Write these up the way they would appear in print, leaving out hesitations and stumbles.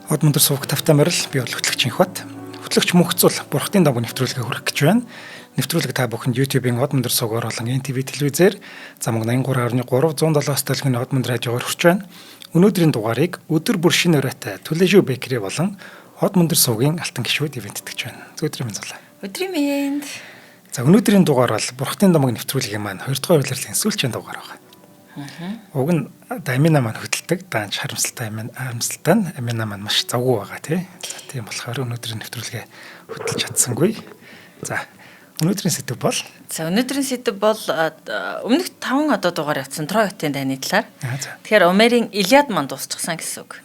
Хот мөндөр суух тавтай морил би бол хөтлөгч Инхбат. Хөтлөгч мөнхцөл бурхтын давгын нэвтрүүлгээ хүргэх гэж байна. Нэвтрүүлэг та бүхэнд YouTube-ийн хот мөндөр суугаар болон NTV телевизээр замаг 83.3 107 төлөвийн хот мөндөр радиогоор хүрч байна. Өнөөдрийн дугаарыг өдөр бүр шинэ өрөөтэй Төлөөжөө Бэкери болон хот мөндөр суугийн алтан гишүүд ивент итгэж байна. Өдрийн мэнд зулаа. Өдрийн мэнд. За өнөөдрийн дугаар бол бурхтын дамаг нэвтрүүлгийн маань 2 дугаар улирлын сүүлчийн дугаар байна. Уг нь Амина маань хөтэлдэг, даанч харамсалтай Амина маань маш завгүй байгаа тийм болохоор өнөөдрийн нэвтрүүлгээ хөтэлж чадсангүй. За өнөөдрийн сэдэв бол өмнөх 5 дугаар явсан Трой хотын дайны талаар. Тэгэхээр Омерийн Илиад маань дуусчихсан гэсэн үг.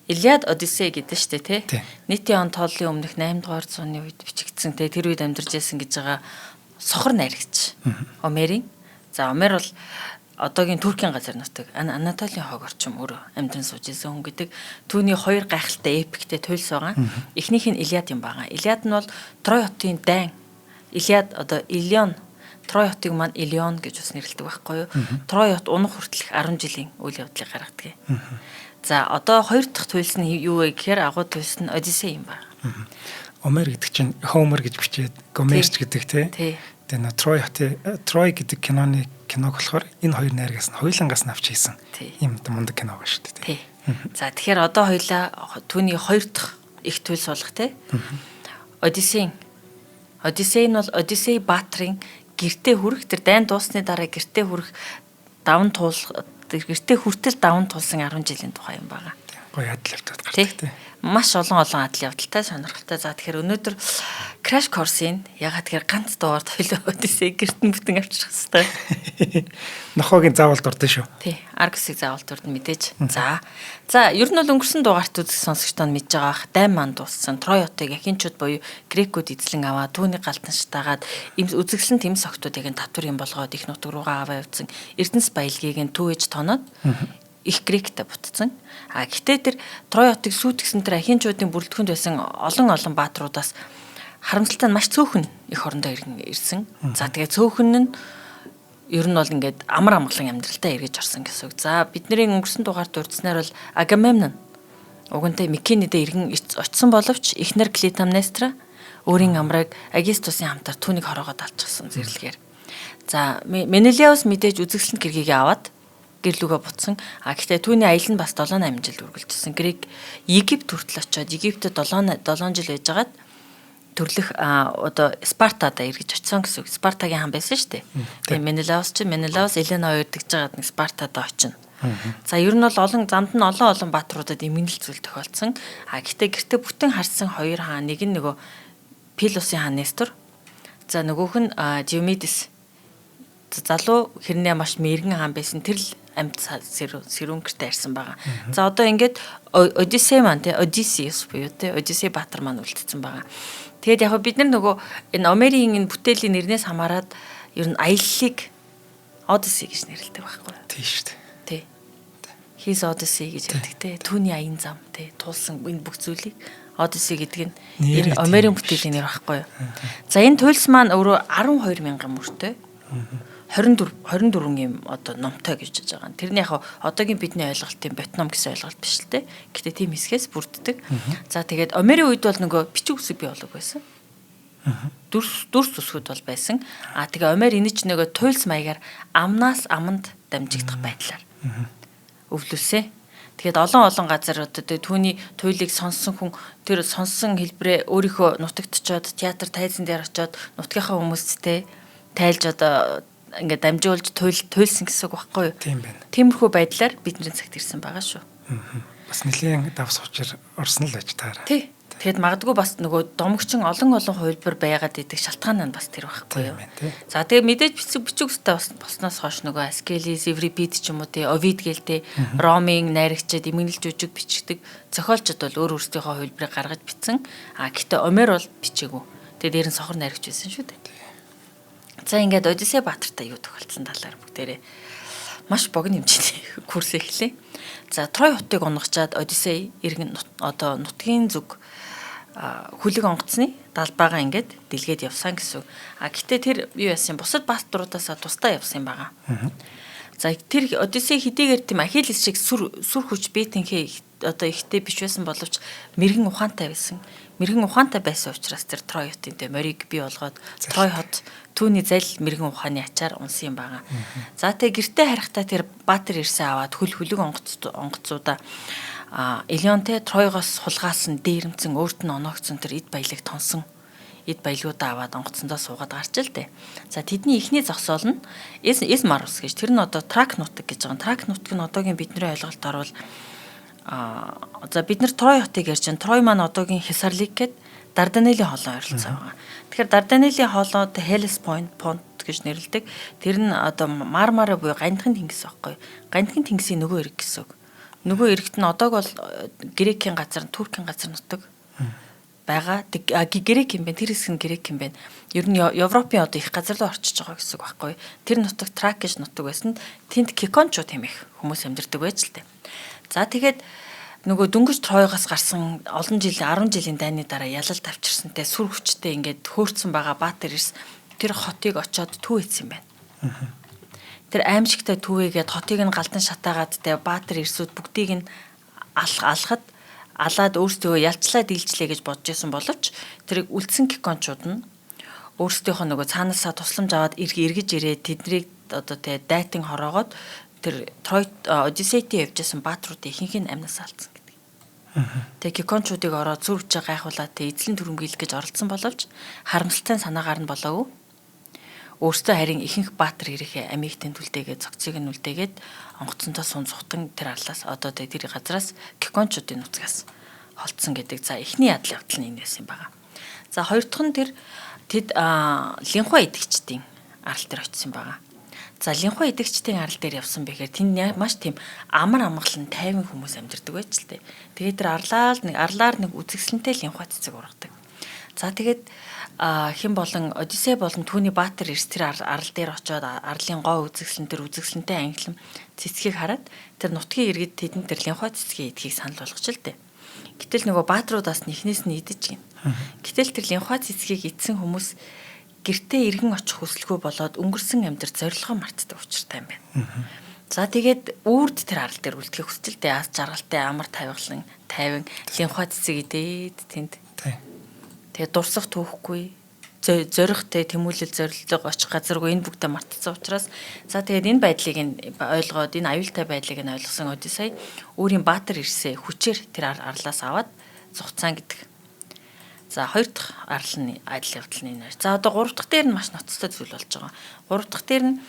Илиад Одиссей гэдэг шүү дээ тий. Нийтийн он тооллын өмнөх 8 дугаар зууны үед бичигдсэн тий тэр үед амьдарч байсан гэж байгаа сохор найрагч Омерийн. За Омер бол одоогийн Туркийн газар нутаг Анатолийн хог орчим өөрөө амьдран сууж исэн хүн гэдэг түүний 2 гайхалтай эпиктэй туйлс байгаа. Эхнийх нь Илиад юм байгаа. Илиад нь бол Трой хотын дайн. Илиад одоо Илион Трой хотыг маань Илион гэж бас нэрлэдэг байхгүй юу? Трой хот унах хүртэлх 10 жилийн үйл явдлыг гаргадаг. За одоо 2 дахь туйлс нь юу вэ гэхээр агуу туйлс нь Одиссей юм байна. Омер гэдэг чинь Хомер гэж бичээд Гомерч гэдэг тий. Тэгээ Трой гэдэг киног болохоор энэ хоёр найргаас нь хоёулангаас нь авч хийсэн. Ийм мундаг кино байгаа шүү дээ. За тэгэхээр одоо хоёлаа түүний 2 дахь их туйлс болох тий. Одиссей нь бол Одиссей баатрын гэртээ хүрэх тэр дайн дуусны дараа гэртээ хүрэх гэртээ хүртэл даван тулсан 10 жилийн тухай юм байгаа. Гоё адил явдал гардаг тий. Маш олон адил явдалтай сонирхолтой. За тэгэхээр өнөөдөр Crash Course-ийн ягаад тэгэхээр ганц дугаар хоёлоо Одиссей гэртэн бүтэн авчрах хэрэгтэй. Нохогийн заавал дурдсан шүү. Тий. Аргусыг заавал дурдна мэдээж. За ер нь бол өнгөрсөн дугаарт үзэх сонсогчдод мэдж байгаа ах дайм манд дууссан Трой хотыг ахинчуд буюу грекүүд эзлэн аваа түүний галтанштайгаад үзэсгэлэн тэм согтуудыг нь татварын болгоод их нутг руугаа аваа явуулсан Эрдэнэс баялгийг нь түүэж тоноод их гректэй бутцсан. Гэтээ тэр Трой хотыг сүйтгэсэн тэр ахинчуудын бүрэлдэхүүнд байсан олон баатруудаас харамсалтай нь маш цөөхөн их орондоо ирсэн. За тэгээ цөөхөн нь ер нь бол ингээд амар амгалан амьдралтай эргэж орсон гэсэн үг. За бидний өнгөрсөн дугаард урдснаар бол Агамемнон угантай Микенедээ иргэн очсон боловч эхнэр Клитамнестра өөрийн амрыг Агистусын хамтаар түүнийг хороогоод алчихсан зэрлэгээр. За Менелаус мэдээж үзэсгэлэнт гэргийг аваад гэрлүүгээ бутсан. Гэхдээ түүний аялал нь бас 7-8 жил үргэлжилсэн. Грек Египт хүртэл очиод Египтэд 7 жил байжгаад төрлөх одоо Спартада эргэж очсон гэсэн үг. Спартагийн хан байсан шүү дээ. Тэгээ Менелаус Елена ойрдогж байгаад нэг Спартада очино. За ер нь бол замд нь олон баатруудад эмгэнэл зүйл тохиолдсон. Гэхдээ гэртээ бүтэн харсан 2 хаан, нэг нь нөгөө Пилусын хаан Нестор. За нөгөөх нь Диомедис. Залуу хэрнээ маш мэрэгэн хаан байсан. Тэр л амьд сэрүүнгэртэй арьсан байгаа. За одоо ингээд Одиссей маань Одиссеус буюу Одиссей баатар маань үлдсэн байгаа. Тэгээд яг бид нар нөгөө энэ Омерийн энэ бүтээлийн нэрнээс хамаарат ер нь аяллыг Одиссей гэж нэрлэдэг байхгүй юу? Тийм шүү дээ. His Odyssey гэж ярьдаг те. Түүний аян зам те. Туулсан энэ бүх зүйлийг Odyssey гэдэг нь энэ Омерийн бүтээлийн нэр байхгүй юу? За энэ туйлс маань өөрөө 12 мянган мөртэй. 24 юм одоо номтой гэж байгаа. Тэрний яг одоогийн бидний ойлголтын ботном гэсэн ойлголт биш л те. Гэтэ тийм хэсгээс бүрддэг. За тэгээд Омерийн үед бол нөгөө бичиг үсэг бий болог байсан. Дүрс үсгүүд бол байсан. Тэгээ Омер энэ ч нөгөө туйлс маягаар амнаас аманд дамжигдах байдлаар өвлөсөө. Тэгээд олон газар одоо түүний туйлыг сонссон хүн тэр сонссон хэлбэрээ өөрийнхөө нутагт очиод театр тайзан дээр очиод нутгийнхаа хүмүүстэй тайлж одоо ингээд дамжуулж туйлсан гэсэн үг байхгүй юу? Тийм байна. Тиймэрхүү байдлаар бидний цагт ирсэн байгаа шүү. Бас нэлийн давс учир орсон л байж таараа. Тий. Тэгэхэд магадгүй бас нөгөө домогчин олон хувилбар байгаад идэх шалтгаан нь бас тэр байхгүй юу? За тэгээ мэдээж бичиг үстэй болсноос хойш нөгөө Аскелис, Еврипид ч юм уу тий, Овид гэлтэй Ромын найрагчид эмгэнэл жүжиг бичдэг зохиолчд бол өөр өөрсдийнхөө хувилбарыг гаргаж бичсэн. Гэхдээ Омер бол бичээгүй. Тэгээ дээр нь сохор найрагч байсан шүү дээ. За ингээд Одиссей баатартай юу тохиолдсон талаар бүгдээрээ маш богино хэмжээний курс эхлэе. За Трой хотыг унгачаад Одиссей иргэн одоо нутгийн зүг хүлэг онгоцны далбаагаа ингээд дэлгээд явсан гэсэн. Гэтээ тэр юу яасан бусад баатруудаасаа тусдаа явсан юм байгаа. За тэр Одиссей хэдийгээр тийм Ахилles шиг сүр хүч биетэнхээ одоо ихтэй биш байсан боловч мэрэгэн ухаантай байсан. Мэрэгэн ухаантай байсан учраас тэр Трой хотын тэ морийг бий болгоод Трой хот түүний зал мэрэгэн ухааны ачаар унсан юм байгаа. За тэг гэртээ харахтаа тэр Баатар ирсэн аваад хөлөг онгоцуудаа Элеонтэй Тройгоос хулгаасан дээрэмцэн өөрт нь оноогцсон тэр эд баялаг тонсон эд баялгуудаа аваад онгоцсондоо суугаад гарч л дээ. За тэдний ихний зогсоол нь Эсмарус гэж тэр нь одоо Трак нутаг гэж байгаа. Трак нутаг нь одоогийн бидний ойлголтоор бол за бид нар Трой хотыг ярьж байна. Трой маань одоогийн Хесарлик гээд Дарданеллийн хоолой ойролцоо байгаа. Тэгэхээр Дарданеллийн хоолойд Hellespont гэж нэрлэдэг. Тэр нь одоо Мармара буюу Гандхын тэнгис байхгүй. Гандхын тэнгисийн нөгөө эрэг гэсэн үг. Нөгөө эрэгт нь одоог бол Грекийн газар, Туркийн газар нутаг байгаа. Грек юм байна. Тэр хэсэг нь Грек юм байна. Ер нь Европын одоо их газар руу орчиж байгаа гэсэн үг байхгүй. Тэр нутаг Трак гэж нутаг байсан. Тэнд Кикончууд хэмээх хүмүүс амьдардаг байж л дээ. За тэгээд нөгөө дөнгөж Тройгоос гарсан олон жилийн 10 жилийн дайны дараа ялалт авчирсантай сүр хүчтэй ингээд хөөрцөн байгаа Баатар Эрс тэр хотыг очоод түүh ийдсэн юм байна. Тэр аимшигтай түүгээд хотыг нь галдан шатаагаад тэ Баатар Эрсүүд бүгдийг нь алхад алаад өөрсдөө ялцлаа дийлчлээ гэж бодож исэн боловч тэрийг үлдсэн Кикончууд нь өөрсдийнхөө нөгөө цаанаасаа тусламж аваад эргэж ирээд тэднийг одоо тэ дайтан хороогоод тэр Трой Одиссейтийн явжсэн баатруудын ихэнх нь амнаас алдсан гэдэг. Тэгээ Кикончуудыг ороод зүрвж гайхуулаад тэ эзлэн түрэмгийлэх гэж оролцсон боловч харамсалтай санаагаар нь болоогүй. Өөртөө харин ихэнх баатар ирэх амийг тэмдүүлдээгээд цогцыг нь үлдээгээд онгоцонтой сун цухтан тэр арлаас одоо тэр газраас Кикончуудын нуцгаас холдсон гэдэг. За эхний ядлын явдал нь энэ байсан юм байна. За хоёр дахь нь тэд Линхуа идэгчдийн арал дээр очисон байгаа. За Линхуа идэгчдийн арал дээр явсан бэхээр тэнд маш тийм амар амгалан тайван хүмүүс амьдардаг байж л тээ. Тэгээд тэр арлаар нэг үзэсгэлэнтэй Линхуа цэцэг ургадаг. За тэгээд хэн болон Одиссей болон түүний Баатар Эрс тэр арал дээр очиод арлын гоо үзэсгэлэнтэй ангилан цэцгийг хараад тэр нутгийн иргэд тэдэнд тэр Линхуа цэцгийн эдхийг санал болгож л дээ. Гэтэл нөгөө баатруудаас нэхнээс нь идэж гин. Гэтэл тэр Линхуа цэцгийг идсэн хүмүүс гэртээ иргэн очих хүсэлгүй болоод өнгөрсөн амьдрал зорилгоо мартдаг учиртай юм байна. За тэгээд үрд тэр арал дээр үлдэхийг хүсэлтэй аз жаргалтай амар тайван Линхуа цэцэг идээд тэнд. Тэгээ дурсах түүхгүй зоригтой тэмүүлэл зорилго очих газаргүй энэ бүгдээ мартцсан учраас за тэгээд энэ байдлыг ойлгоод энэ аюултай байдлыг нь ойлгосон Одиссей өөрийн Баатар Эрсээ хүчээр тэр арлаас аваад зугцаан гэдэг. За хоёр дахь арал нь адил явдал нь энэ. За одоо гурав дахь дээр нь маш ноцтой зүйл болж байгаа. Гурав дахь дээр нь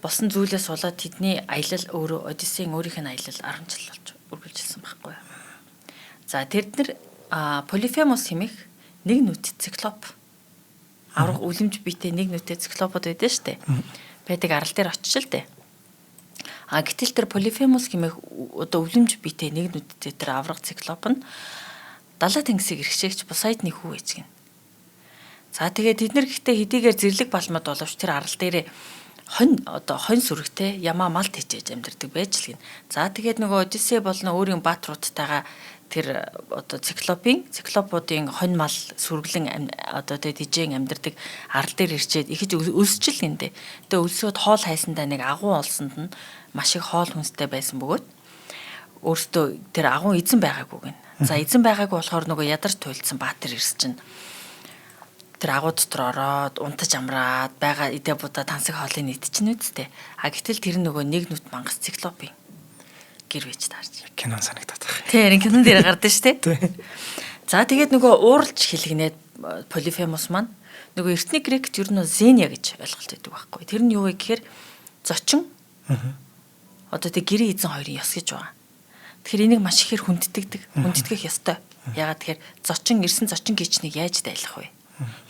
болсон зүйлээс болоод тэдний аялал өөрөө Одиссейн өөрийнх нь аялал 10 жил болж үргэлжилсэн байхгүй юу. За тэд нар Полифемос хэмээх нэг нүд циклоп авраг үлэмж биетэй нэг нүдтэй циклопод байдаг штэ. Байдаг арал дээр очиж л дээ. Гэтэл тэр Полифемос хэмээх одоо үлэмж биетэй нэг нүдтэй тэр авраг циклоп нь далай тэнгисийг эрхшээгч Посейдны хүү ээж гин. За тэгээд тэд нар гэхдээ хэдийгээр зэрлэг балмад боловч тэр арал дээрээ хонь сүрэгтэй ямаа мал тэжээж амьдардаг байж л гин. За тэгээд нөгөө Одиссей болон өөрийн баатруудтайгаа тэр одоо циклопуудын хонь мал сүргэлэн одоо тэжээн амьдардаг арал дээр ирчээд ихэж өсчл гиндэ. Тэгээ өлсөд хоол хайсандаа нэг агуу олсонд нь маш их хоол хүнстэй байсан бөгөөд өөртөө тэр агуу эзэн байгаагүй гин. За эзэн байгаагүй болохоор нөгөө ядарч туйлдсан Баатар Эрс чинь тэр агуу дотор ороод унтаж амраад байгаа идэ будаа тансаг хоолыг нийтчихнэ үсттэй. Гэтэл тэр нөгөө нэг нүд мангас циклопын гэр бийж таарч. Кинон санагдаад байна. Тэр кинон дээр гардаг шүү дээ. За тэгээд нөгөө ууралж хэлгнээд Полифемос маань нөгөө эртний грект ер нь Зения гэж ойлголт өгдөг байхгүй. Тэр нь юу вэ гэхээр зочин. Одоо тэг гэрээ эзэн хоёрын ёс гэж байгаа. Тэгэхээр энийг маш ихээр хүндэтгэх ёстой. Ягаад тэгэхээр ирсэн зочин гीчнийг яаж дайлах вэ?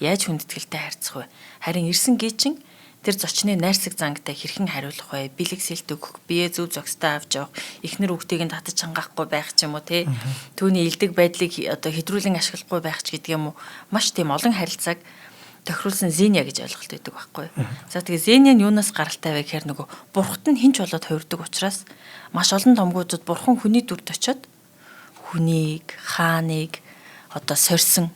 Яаж хүндэтгэлтэй харьцах вэ? Харин ирсэн гीчин тэр зочны найрсаг зангтай хэрхэн хариулах вэ? Бэлэг сэлт өгөх, бие зүв зөкстэй авч явах, эхнэр хүүхдийг нь татаж хангахгүй байх ч юм уу те. Түүний илдэг байдлыг одоо хэдрүүлэн ашиглахгүй байх ч гэдэг юм уу. Маш тийм олон харилцааг тохируулсан Зения гэж ойлголт өгдөг байхгүй. За тэгээ Зения нь юунаас гаралтай вэ гэхээр нөгөө бурхад нь хинч болоод хувирдаг учраас маш олон томгуудад бурхан хүний дүрд очиод хүнийг, хааныг одоо сорьсон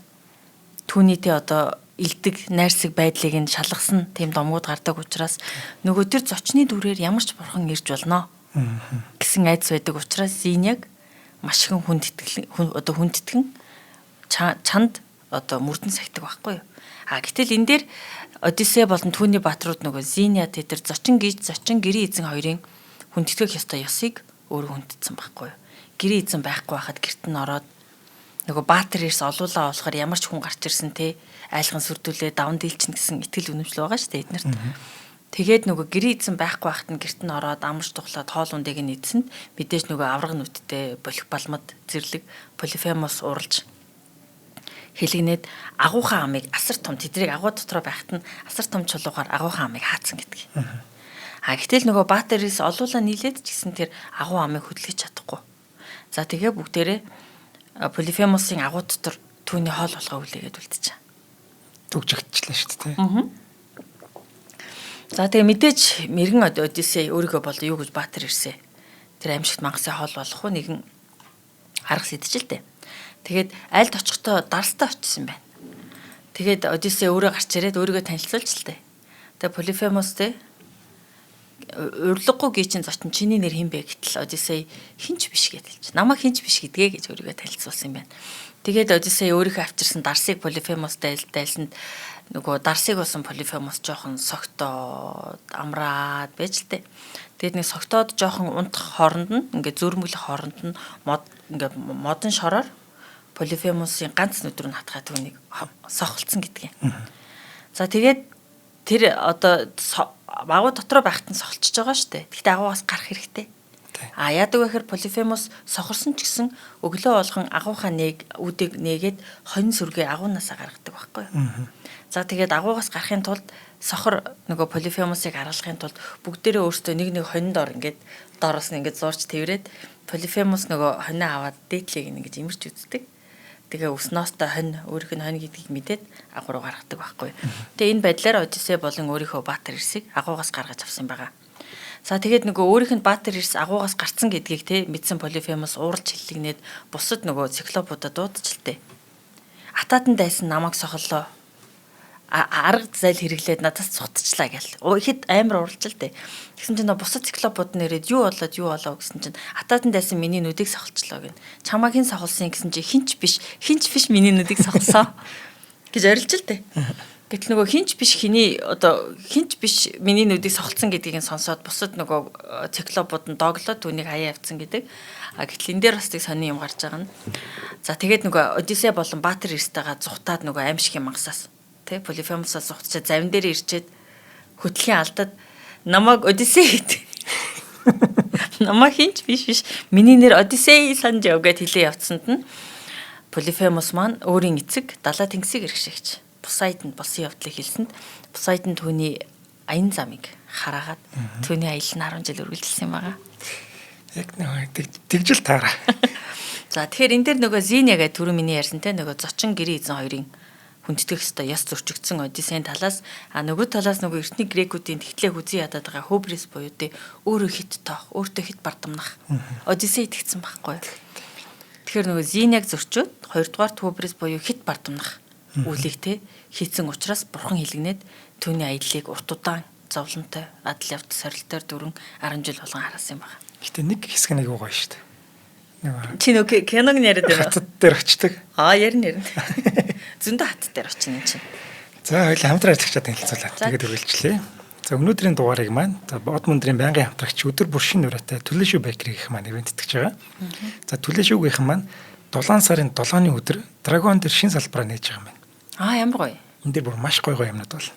түүнийтэй одоо илдэг найрсаг байдлыг нь шалгасан тийм домгууд гардаг учраас нөгөө тэр зочны дүрээр ямар ч бурхан ирж болно гэсэн айдас байдаг учраас Зиньяг маш их хүндэтгэн чанд одоо мөрдөн сахидаг байхгүй юу. Гэтэл энэ дээр Одиссей болон түүний баатрууд нөгөө Зиня тэр зочин гэрийн эзэн хоёрын хүндэтгэх ёстой ёсыг өөрөө хүндэтсэн байхгүй юу. Гэрийн эзэн байхгүй байхад гэрт нь ороод нөгөө баатар ирс олуулаа болохоор ямар ч хүн гарч ирсэн те айлхан сүрдүүлээ даван дийлчин гэсэн итгэл үнэмшил байгаа шүү дээ эднэрт. Тэгээд нөгөө гэрийн эзэн байхгүй байхад нь гэрт нь ороод амарч тухлаад хоол ундыг нь эзэнд мэдээж нөгөө авраг нүдтэй болох балмад зэрлэг Полифемос уралж хэлэгнээд агуухан амыг асар том тэдрийг агуу дотроо байхад нь асар том чулуугаар агуухан амыг хаацсан гэдэг. Гэтэл нөгөө баатарис олуулаа нийлээд ч гэсэн тэр агуу амыг хөдлөж чадахгүй. За тэгээ бүгдээрээ Полифемосын агуу дотор түүний хоол болгоо үлээгээд үлдчихэ. Түгжигдчихлээ шүү дээ. За тэгээ мэдээж мэрэгэн Одиссей өөрийгөө бол юу гэж баатар ирсэн. Тэр аимшигт мангасын хоол болох уу нэгэн арга сэдчихэлтэй. Тэгээд айлд очихдоо дарстай очсон байна. Тэгээд Одиссей өөрөө гарч ирээд өөрийгөө танилцуулж л дээ. Тэгээд Полифемос те урлаггүй гичин зочин чиний нэр хин бэ гэтэл Одиссей хинч биш гэдэлж. Намайг хинч биш гэдгээ гэж өөрийгөө танилцуулсан юм байна. Тэгээд Одиссей өөрийнхөө авчирсан дарсыг Полифемостай дайлсанд нөгөө дарсыг болсон Полифемос жоохон согтоод амраад байж л дээ. Тэгээд нэг согтоод жоохон унтах хооронд нь ингээд зөрмөлөх хооронд нь ингээд модон шороор Полифемосын ганц нүд рүү хатгаад түүнийг сохолцсон гэдгийг. За тэгээд тэр одоо агуу дотроо байхад нь сохолцож байгаа шүү дээ. Гэхдээ агуугаас гарах хэрэгтэй. Яадаг вэ гэхээр Полифемос сохорсон ч гэсэн өглөө болгон агуухаа үдэг нээгээд хонь сүргээ агуунасаа гаргадаг байхгүй юу. За тэгээд агуугаас гарахын тулд сохор нөгөө Полифемосыг аргалахын тулд бүгдээрээ өөрсдөө нэг хонинд ор ингээд доороос нь ингээд зурж тэрвэрэд Полифемос нөгөө хонио аваад дээдлийг ингэж имэрч үздэг. Тэгээ өснөөстэй хонь өөрийнх нь хонь гэдгийг мэдээд агуу руу гаргадаг байхгүй. Тэгээ энэ байдлаар Одиссей болон өөрийнхөө баатар ирсийг агуугаас гаргаж авсан байгаа. За тэгээд нөгөө өөрийнх нь баатар ирс агуугаас гарцсан гэдгийг те мэдсэн Полифемос ууралж хиллэгнээд бусад нөгөө циклопуудад дуудчихлээ. Атаатан дайсан намайг сохоллоо. Арга зайл хэрэглээд надаас цутчлаа гэл. Ихэд амар уралж л дээ. Тэгсэн чинь бусад циклопууд нэрээд юу болоо гэсэн чинь атаатан дайсан миний нүдийг сохолчлоо гэн. Чамайг хэн сохолсон гэсэн чинь хинч биш миний нүдийг сохолсон гэж орилж л дээ. Гэтэл нөгөө хинч биш миний нүдийг сохолцсон гэдгийг нь сонсоод бусад нөгөө циклопууд нь доглоод түүнийг хаяа авцсан гэдэг. Гэтэл энэ дээр бас тийг сони юм гарч байгаа нь. За тэгээд нөгөө Одиссей болон баатар эрстэйгээ зүхтаад нөгөө аимшигын мангасаас Полифемосоос зугтчаад завин дээр ирчээд хөтлийн алдад намайг Одиссей гэдэг. Намайг хинч биш миний нэр Одиссей санаж яв гэд хэлээ явцсанд нь Полифемос маань өөрийн эцэг далаа тэнгисийг эргшигч Посейдонд болсон явдлыг хэлсэнд Посейдон түүний аян замыг хараагаад түүний аялал нь 10 жил үргэлжилсэн юм байгаа. Яг нэг тэгжил таараа. За тэгэхээр энэ дээр нөгөө Зиня гэдэг түрүү миний ярьсантай нөгөө зочин гэрийн эзэн хоёрын хүндэтгэх ёстой яс зөрчигдсөн Одиссейн талаас нөгөө талаас нөгөө эртний грекүүдийн тэгтлээ хүзий ядаад байгаа Хобрис буюу тэ өөрөө хит тоох, өөртөө хит бардамнах Одиссей итгэсэн байхгүй. Тэгэхээр нөгөө Зиняг зөрчөөд хоёрдугаар Хобрис буюу хит бардамнах үлийг тэ хийцэн учраас бурхан хэлгнээд түүний аяллыг урт удаан зовлонтой адал явдал сорилтоор дөрвөн 10 жил болгон хараасан юм байна. Гэтэ нэг хэсэг нэг гоё шүү дээ. Чи нөгөө киног яриад байна. Хатад дээр очдөг. Ярина. Зөндөө хатад дээр очино энэ чинь. За хоёул хамтран ажиллагчаа танилцуулаад тэгээд үргэлжлэе. За өнөөдрийн дугаарыг маань Бод мөндрийн байнгын хамтрагч өдөр бүр шин нураатай Түлээшүү байкри гэх маань ивент итгэж байгаа. За Түлээшүүгийнхэн маань 7 сарын 7-ны өдөр Драгон дээр шин салбараа нээж байгаа юм байна. Ямар гоё. Энд дээр бүр маш гоё юмнууд бол.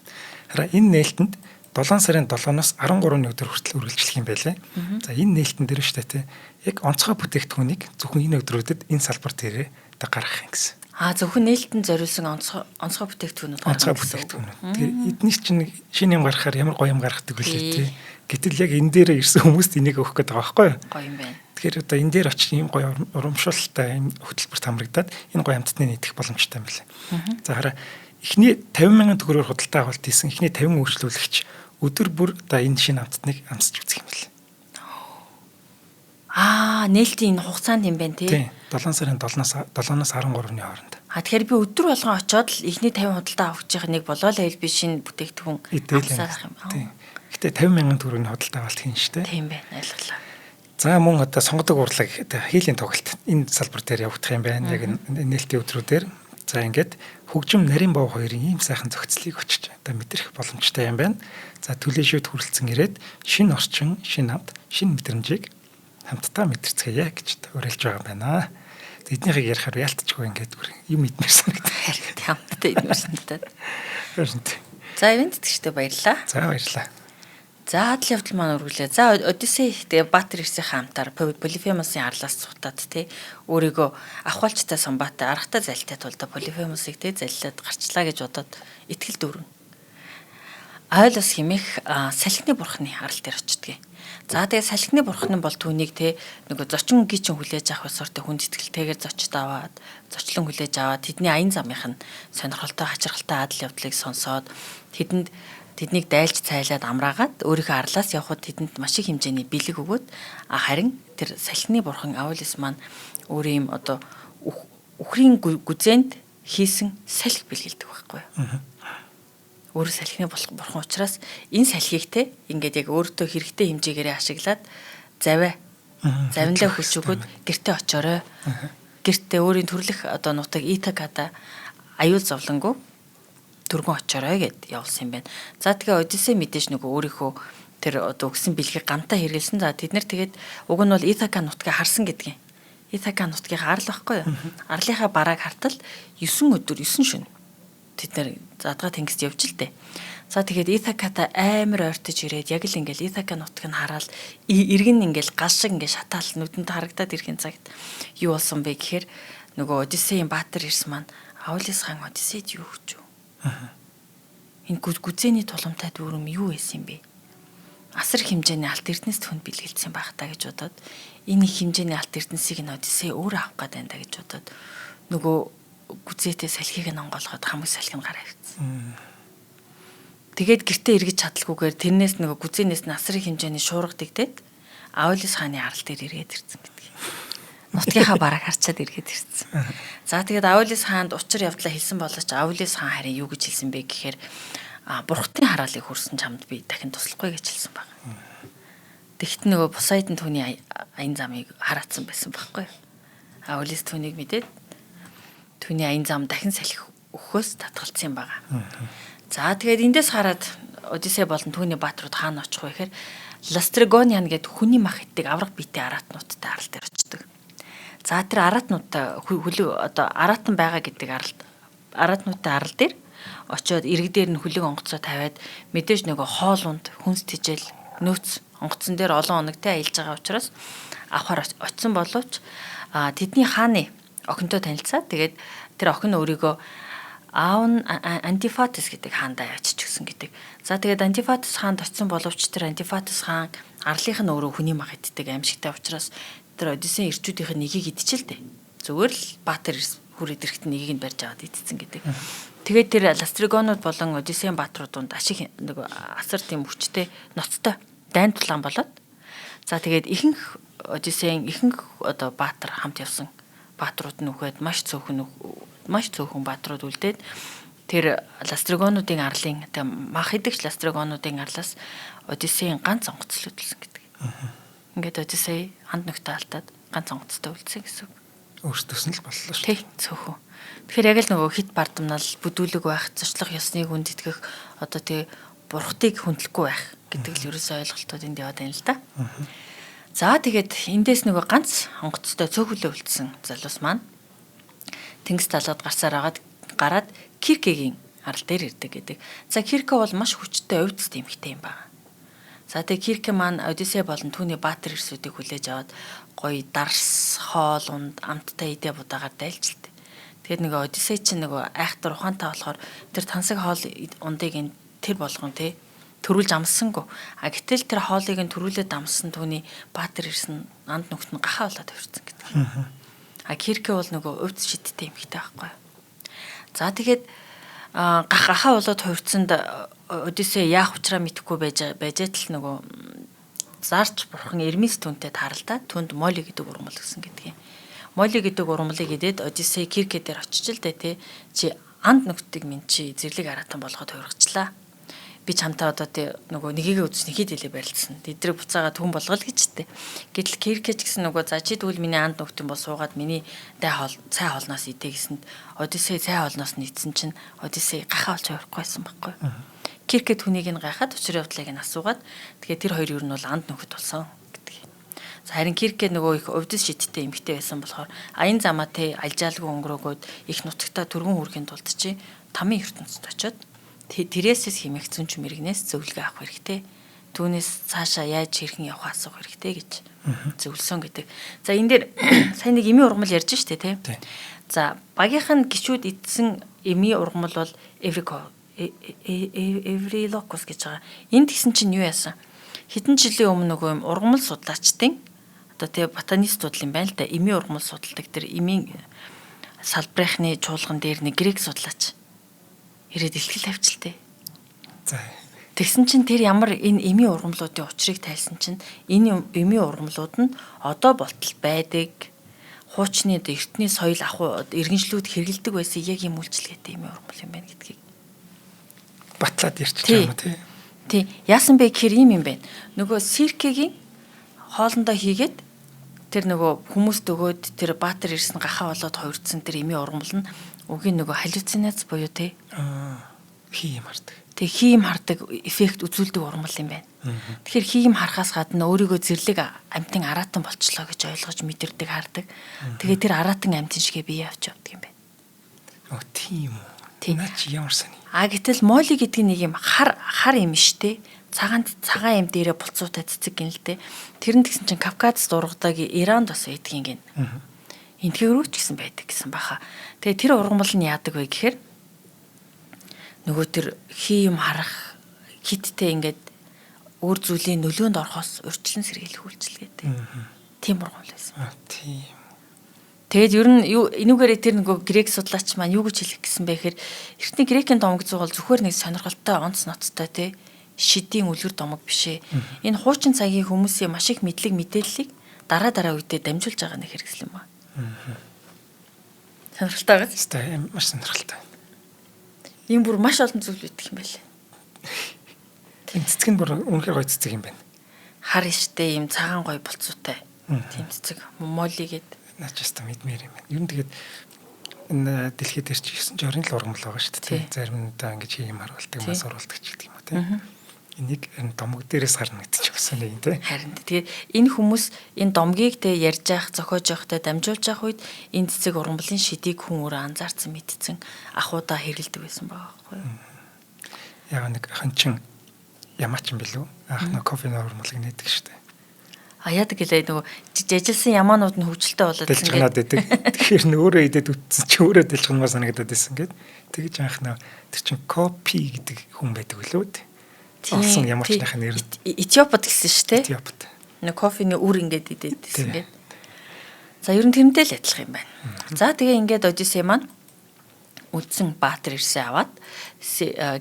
Хараа энэ нээлтэнд 7 сарын 7-оос 13-ны өдөр хүртэл үргэлжлэх юм байлээ. За энэ нээлтэн дээр шүү дээ. Яг онцгой бүтээгдэхүүнийг зөвхөн энэ өдрүүдэд энэ салбар дээрээ гаргах юм гэсэн. Зөвхөн нээлтэн зориулсан онцгой бүтээгдэхүүнүүд гаргах гэсэн. Тэгэхээр эдний чинь шинэ юм гаргахаар ямар гоё юм гаргадаг вэ тий. Гэтэл яг энэ дээр ирсэн хүмүүст энийг өгөх гээд байгаа байхгүй юу? Гоё юм байна. Тэгэхээр одоо энэ дээр очиж ийм гоё урамшуулалтай ийм хөтөлбөрт хамрагдаад энэ гоё амттны нийтэх боломжтой юм байна. За хараа эхний 50,000 төгрөгөөр худалдаа авалт хийсэн эхний 50 үйлчлүүлэгч өдөр бүр одоо энэ шинэ амттныг амсч үзэх юм байна. Нээлтийн энэ хугацаанд юм байна тий. 7 сарын 7-наас 13-ны хооронд. Тэгэхээр би өдөр болгон очиод л эхний 50 худалдаа авах гэж нэг болоо л би шинэ бүтээгдэхүүн авсарах юм. Тийм. Гэтэ 50,000 төгрөгийн худалдаа авалт хийн штэ. Тийм байна, ойлголоо. За мөн одоо сонгодог урлаг хийлийн тоглолт энэ салбар дээр явагдах юм байна. Яг нээлтийн өдрүүдээр. За ингээд хөгжим нарийн бов хоёрын ийм сайхан зохицлыг очиж одоо мэдрэх боломжтой юм байна. За төлөөшөөд хүрэлцэн ирээд шинэ орчин, шинэ амт, шинэ мэдрэмжийг хамтдаа мэдэрцгээе гэж уриалж байгаа юм байна. Эднийхийг ярихаар ялтчихгүй ингээд юм идмэрсэн гэдэг. Хамтдаа идмэрсэн гэдэг. Өөрөнд. За ивент тэтгэжтэй баярлалаа. За баярлалаа. За адал явдал маань үргэлээ. За Одиссей тэгээ Баатар Ирсийн хамтаар Полифемосын арлаас цухтаад тий өөрийгөө авахалчтай самбаатай аргатай залтай тулда Полифемосыг тий заллаад гарчлаа гэж бодоод итгэл дүүрэн. Айлс химэх салхины бурхны арал дээр очдгийг. За тэгээ салхины бурхны бол түүнийг те нөгөө зочин үгийн чинь хүлээж авах усаар те хүнд итгэлтэйгээр зочд аваад зочлон хүлээж аваад тэдний аян замынх нь сонирхолтой хачирхалтай адал явдлыг сонсоод тэднийг дайлж цайлаад амраагаад өөрийнхөө арлаас явхад тэдэнд маш их хэмжээний бэлэг өгөөд харин тэр салхины бурхан Аулис маань өөрийн юм одоо үхрийн гүзээнд хийсэн салхи бэлгэлдэг байхгүй юу? Өөр салхины бурхан учраас энэ салхийг те ингээд яг өөртөө хэрэгтэй хэмжээгээр ашиглаад завинлаа хүч өгөөд гэртээ очоорой. Гэртээ өөрийн төрлөх одоо нутаг Итакада аюул зовлонгоо түргэн очоорой гэд явуулсан юм байна. За тэгээ Одиссей мэдээж нөгөө өөрийнхөө тэр одоо өгсөн бэлгийг гантаа хэрэгэлсэн. За тэд нар тэгээд уг нь бол Итака нутгийг харсан гэдгийг. Итака нутгийн арал байхгүй юу? Арлынхаа барааг хартал 9 өдөр 9 шөнө тэд нар задгаа тэнгист явж л дээ. За тэгээд Итаката амар ойртож ирээд яг л ингээл Итака нутгийг нь хараад иргэн ингээл гал шиг ингээл шатаал нүдэнд харагдаад ирэхин цагт юу болсон бэ гэхээр нөгөө Одиссейн Баатар Ирс маань Аулис хаан Одиссейд юу өгч вэ? Энэ гүзээний туламтай дүүрэм юу байсан юм бэ? Асар хэмжээний алт эрдэнэс түнд бэлгэлсэн байх та гэж бодоод энэ их хэмжээний алт эрдэнэсийг нь Одиссей өөрөө авах гээд байна гэж бодоод нөгөө гүзээтэй салхийг нь онгоолгоод хамаг салхи нь гараа ирсэн. Тэгээд гэртээ эргэж чадалгүйгээр тэрнээс нөгөө гүзээнээс нь асар их хэмжээний шуурга дэгдээд Аулис хааны арал дээр эргээд ирсэн гэдэг. Нутгийнхаа бараг харчаад эргээд ирсэн. За тэгээд Аулис хаанд учир явдлаа хэлсэн болооч Аулис хаан харин юу гэж хэлсэн бэ гэхээр бурхтын хараалыг хүрсэн чамд би дахин туслахгүй гэж хэлсэн баг. Тэгт нөгөө Посейдон түүний аян замыг хараацсан байсан байхгүй юу? Аулис түүнийг мэдээд түүний аян зам дахин салхи өгөхөөс татгалцсан юм байгаа. За тэгээд эндээс хараад Одиссей болон түүний баатрууд хаана очих вэ гэхээр Ластригониан гэдэг хүний мах иддэг авраг биетэй аратнуудтай арал дээр очдог. За тэр аратнуудтай одоо аратан байгаа гэдэг аратнуудтай арал дээр очиод ирэг дээр нь хөлөг онгоцоо тавиад мэдээж нөгөө хоолунд хүнс тижэл нөөц онгоцон дээр олон оногтой аялж байгаа учраас авахар очисон боловч тэдний хааны охинтой танилцаад тэгээд тэр охин өөрийгөө аав нь Антифатис гэдэг хаандаа ячиж гисэн гэдэг. За тэгээд Антифатис хаанд очисон боловч тэр Антифатис хаан арлынх нь өөрөө хүний мах иддэг аимшигтай учраас тэр Одиссей ирчүүдийнх нь нэгийг идчихэл дээ. Зүгээр л Баатар хүрээд ирэхэд нэгийг нь барьж аваад идсэн гэдэг. Тэгээд тэр Ластригонууд болон Одиссейн баатрууданд ашиг нөгөө асар тийм хүчтэй ноцтой дайн тулаан болоод за тэгээд ихэнх Одиссейн ихэнх одоо Баатар хамт явсан баатрууд нь үхээд маш цөөхөн баатрууд үлдээд тэр Ластригонуудын арлын мах идэгч Ластригонуудын арлаас Одиссейн ганц онгоц л үлдсэн гэдэг. Ингээд Одиссей ханд нөхдөд алдаад ганц онгоцтой үлдсэн гэсэн үг. Өөртөөс нь л боллоо шүү. Тий, цөөхөн. Тэгэхээр яг л нөгөө хит бардамнал бүдүүлэг байх, зочлох ёсныг хүнд итгэх одоо тий бурхтыг хүндлэхгүй байх гэдэг л ерөөсөө ойлголтууд энд яваад байна л да. За тэгээд эндээс нөгөө ганц онгоцтой цөөхөлөө үлдсэн залуус маань тэнгис талаад гараад Киркегийн арал дээр ирдэг гэдэг. За Кирке бол маш хүчтэй увдс тэмхтэй юм байна. За тэгээ Кирке маань Одиссей болон түүний Баатар Ирсүүдийг хүлээж аваад гоё дарс хоол унд амттай идэ будаагаар дайлжилт. Тэгээд нөгөө Одиссей чинь нөгөө айхтар ухаантай болохоор тэр тансаг хоол ундыг энэ тэр болгон тий төрүүлж амссангүй. Гэтэл тэр хоолыг нь төрүүлээд амссан түүний Баатар Ирсэн анд нүхт нь гахаа болоод хувирсан гэдэг. Кирке бол нөгөө увдс шидтэй эмхтэй байхгүй. За тэгээд гахаа болоод хувирсанд Одиссей яах учраа мэдэхгүй байж л нөгөө зарч бурхан Эрмис түнтэй тааралдаад түнд Молли гэдэг ургамал гэсэн гэдгийг. Молли гэдэг ургамлыг идээд Одиссей Кирке дээр очиж л дээ тий. Чи анд нүгтийг минь чи зэрлэг аратан болгоод хувиргачлаа. Би чамтай одоо тий нөгөө нёгийг үзсэн хэд илээ барилцсан. Тэдрэг буцаага түн болгол гэж тий. Гэтэл Киркеч гэсэн нөгөө за чи тэгвэл миний анд нүгтэн бол суугаад миний цай хоолноос идэ гэсэнд Одиссей цай хоолноос нийцсэн чинь Одиссей гахаа олж хувирахгүйсэн байхгүй. Кирке түүнийг нь гайхаад учрын явдлыг нь асуугаад тэгээ тэр хоёр юу нь бол анд нүгт болсон гэдэг. Харин Кирке нөгөө их өвдөс шидтэй эмэгтэй байсан болохоор аян замаа тий алжаалгүй өнгөрөөгөөд их нутагтаа түргэн хүрхийн тулд чи тамийн ертөнцид очиод тэрээсээс хэмээх зүнч мэрэгнээс зөвлөгөө авах хэрэгтэй. Түүнээс цаашаа яаж хэрхэн явах асуух хэрэгтэй гэж зөвлөсөн гэдэг. За энэ дээр сайн нэг эмийн ургамал ярьж штэ тий. За багийнх нь гişүүд идсэн эмийн ургамал бол Эврилокус гэж байгаа. Энд гисэн чинь юу яасан? Хэдэн жилийн өмнө нөгөө юм ургамал судлаачдын одоо тий ботанистууд юм байна л да. Эмийн ургамал судалдаг тэр эмийн салбарынхны чуулган дээр нэг грек судлаач ирээд илтгэл авчилтээ. За. Тэгсэн чинь тэр ямар энэ эмийн ургамлуудын учрыг тайлсан чинь энэ эмийн ургамлууд нь одоо болтол байдаг хуучны эртний соёл иргэншлүүд хэрэгэлдэг байсан яг юм үйлчлэгээтэй эмийн ургамал юм байна гэдгийг батлаад ярьчих юм тий. Тий. Яасан бэ гэхээр юм байна. Нөгөө Сиркегийн хоолндоо хийгээд тэр нөгөө хүмүүст өгөөд тэр баатар ирсэн гахаа болоод хувирдсан тэр эмийн ургамал нь үгийн нөгөө халюцинац буюу тий. Хийм хардаг. Тэг хийм хардаг эффект үзүүлдэг ургамал юм байна. Тэгэхээр хийм харахаас гадна өөрийгөө зэрлэг амтын аратан болчлоо гэж ойлгож мэдэрдэг хардаг. Тэгээ тэр аратан амтын шигээ бие авч явдаг юм байна. Оо тийм үү. Наач ямар сони. Гэтэл Молли гэдэг нэг юм хар юм штэ. Цагаан эм дээрээ булцуутай цэцэг гин л дээ. Тэр нь тэгсэн чинь Кавказ дургадаг Иранд бас байдаг юм гин. Энтгэрүү ч гэсэн байдаг гэсэн баха. Тэгээ тэр ургамал нь яадаг вэ гэхээр нөгөө тэр хийм харах хиттэй ингээд өөр зүйлийн нөлөөнд орохоос урьдчилан сэргийлэх үйлчилгээтэй. Тийм ургамал байсан. Тийм. Тэгээд ер нь энүүгээрээ тэр нөгөө грек судлаач маань юу гэж хэлэх гэсэн бэ гэхээр эртний грекийн домог зугал зөвхөр нэг сонирхолтой онц ноцтой тий шидийн үлгэр домог бишээ. Энэ хуучин цагийн хүмүүсийн маш их мэдлэг мэдээллийг дараа үедээ дамжуулж байгаа нэг хэрэгсэл юм байна. Сонирхолтой байгаа. Хэвээ маш сонирхолтой. Ийм бүр маш олон зүйл үүдэх юм байлаа. Энэ цэцэг нь бүр үнэхээр гоё цэцэг юм байна. Хар иштэй ийм цагаан гоё болцоотой. Тийм цэцэг Молли гэдэг. Наач яста мэдмээр юм байна. Ер нь тэгээд энэ дэлхийд дээр ч 9 жорын л ургамал байгаа шүү дээ. Заримдаа ингэж хийм харуулдаг, мас оруулдаг ч гэдэг юм уу тийм. Энийг домог дээрээс харна гэдэг ч бас нэг юм тийм. Харин тэгээд энэ хүмүүс энэ домгийг те ярьж явах, зохиож явахтай дамжуулж явах үед энэ цэцэг ургамлын шидийг хүн өөрөө анзаарсан мэдсэн ахуудаа хэрэлдэг байсан байгаа байхгүй юу? Яг нэг ханчин ямаач юм бэлүү? Анх нэг кофений ургамлыг нээдэг шүү дээ. Яадаг гэлээ нөгөө жижилсэн ямаанууд нь хөвчлөлтэй болоод дэлжганаад байдаг. Тэгэхээр нөөрөө идээд үтсэн чи өөрөө дэлжганмаар санагдаад байсан гээд тэгэж анх нөө тэр чин копи гэдэг хүн байдаг үлээ. Олсон ямар ч нэг нэр Этиопод гэсэн шүү дээ. Этиопод. Нэг кофений үр ингээд идээдсэн гээд. За ер нь тэрнтэй л адилхан юм байна. За тэгээ ингээд Одиссей маань үдсэн баатар ирсэн аваад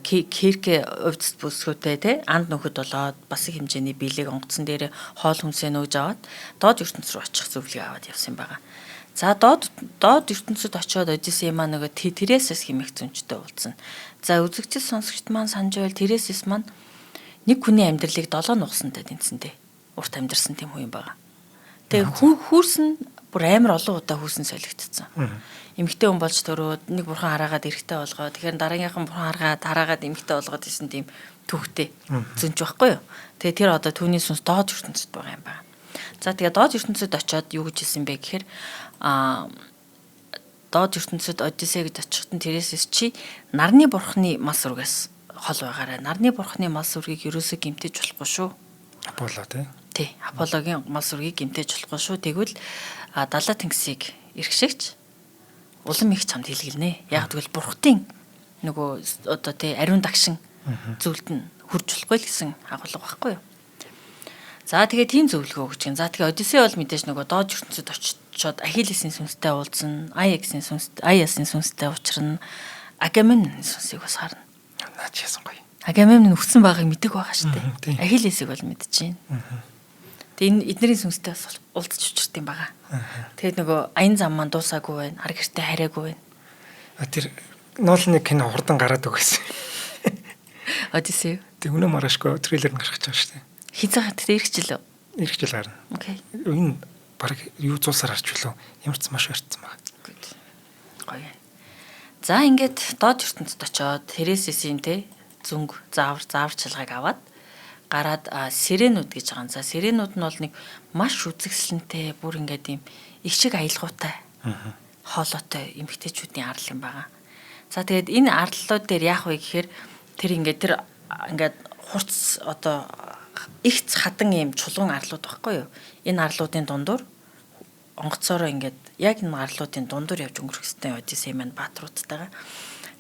Кирке өвдөс бүсгүүтэй те анд нөхөд болоод бас их хэмжээний биелэг онгоцсон дээр хоол хүнсээ нөөж аваад доод ертөнц рүү очих зөвлөгөө аваад явсан байгаа. За доод ертөнцөд очиод Одиссей маань нөгөө Тэресэс хэмээх зүнчтэй уулзсан. За үзэгчд сонсогчд маань санаж байвал Тэресэс маань нэг хүний амьдралыг 7 нугасантай тэнцсэнтэй. Урт амьдэрсэн тийм хүн юм байгаа. Тэгээ хүүрс нь бүр амар олон удаа хүүсэн солигдсон. Эмэгтэй хүн болж төрөөд нэг бурхан хараагаад эрэгтэй болгоод тэгэхээр дараагийнхан бурхан хараагаад эмэгтэй болгоод исэн тийм түүхтэй зүнч байхгүй юу. Тэгээ тэр одоо түүний сүнс доод ертөнцид байгаа юм байна. За тэгээ доод ертөнцид очиод юу гэж хэлсэн бэ гэхээр доод ертөнцид Одиссей гэж очихт нь Тэресэс чи нарны бурханы мас үргээс хол байгаарай. Нарны бурханы мас үргийг ерөөсөө гэмтэж болохгүй шүү. Аполло тий. Аполлогийн мас үргийг гэмтэж болохгүй шүү. Тэгвэл далаа тэнгисийг эргшигч улам их чамд хэлгэлнэ. Яг тэгвэл бурхтын нөгөө одоо тий ариун дагшин зүйлд нь хурж болохгүй л гэсэн агуулга байхгүй юу. За тэгээ тийм зөвлөгөө өгч гин. За тэгээ Одиссей бол мэдээж нөгөө доод ертөнцид очиод Ахиллесийн сүнстэй уулзна. Аясын сүнстэй уулзрна. Агамемнон сүнсийг бас харна. Наач яасан гоё. Агамемнон өгсөн байгааг мэддэг байгаа шүү дээ. Ахиллесийг бол мэдчихээн. Тэгээ энэ эднэрийн сүнстэй бас уулзч учирт юм байгаа. Тэгээд нөгөө аян зам маань дуусаагүй байна. Ар гэртээ хараагүй байна. Тэр ноолны кино хурдан гараад өгсөн. Одиссе. Тэг өнөө марашгүй трейлер нь гарч байгаа шүү дээ. Хизээт тэр ирчихлээ. Ирчихэл гарна. Окей. Энэ баг юу зуусаар харж билүү? Ямарч маш өртсөн байна. Гоё. За ингээд доод ертөнцид очоод Тересисийн те зүнг зааварчилгааг аваад гараад сиренүүд гэж байгаа. За сиренүүд нь бол нэг маш үзэгсэлэнтэй бүр ингээд юм их шиг аялгаутай. Хоолойтой эмэгтэйчүүдийн арал юм байгаа. За тэгээд энэ арлууд дээр яах вэ гэхээр тэр ингээд хурц одоо их хадан юм чулуун арлууд баггүй юу? Энэ арлуудын дундуур онгоцоороо ингээд яг энэ арлуудын дундуур явж өнгөрөх хэвээр Одисей маань баатруудтайгаа.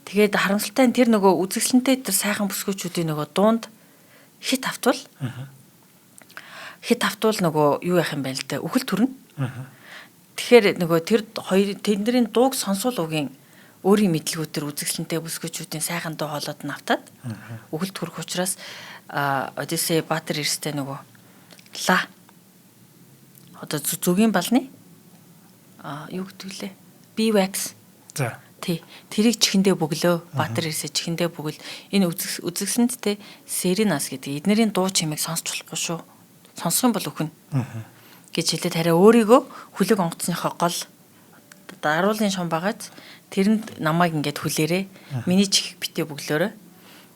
Тэгээд харамсалтай нь тэр нөгөө үзэгсэлэнтэй тэр сайхан бүсгүүчүүдийн нөгөө дуунд хит автвал нөгөө юу яах юм бэ л дээ үхэл төрнө. Тэгэхээр нөгөө тэр хоёр тэдний дууг сонсвол үгийн өөрийн мэдлгүүдээр үзэгсэлэнтэй бүсгүүчүүдийн сайхан дуу хоолойд нь автаад үхэл төрөх учраас Одисей баатар эрстэй нөгөө ла одоо зүгийн балны юу гэдэг лээ? Бивакс. За. Тэрийг чихэндээ бөглөө. Баатар ирсэ чихэндээ бөгөл энэ үзэгсэнд те Серенас гэдэг эднэрийн дуу чимээг сонсч болохгүй шүү. Сонсох юм бол өхнө. Гэж хэлээд хараа өөрийгөө хүлэг онгоцныхоо гол даруулын шон багаад тэрэнд намайг ингээд хүлээрээ. Миний чих битээ бөглөөрөө.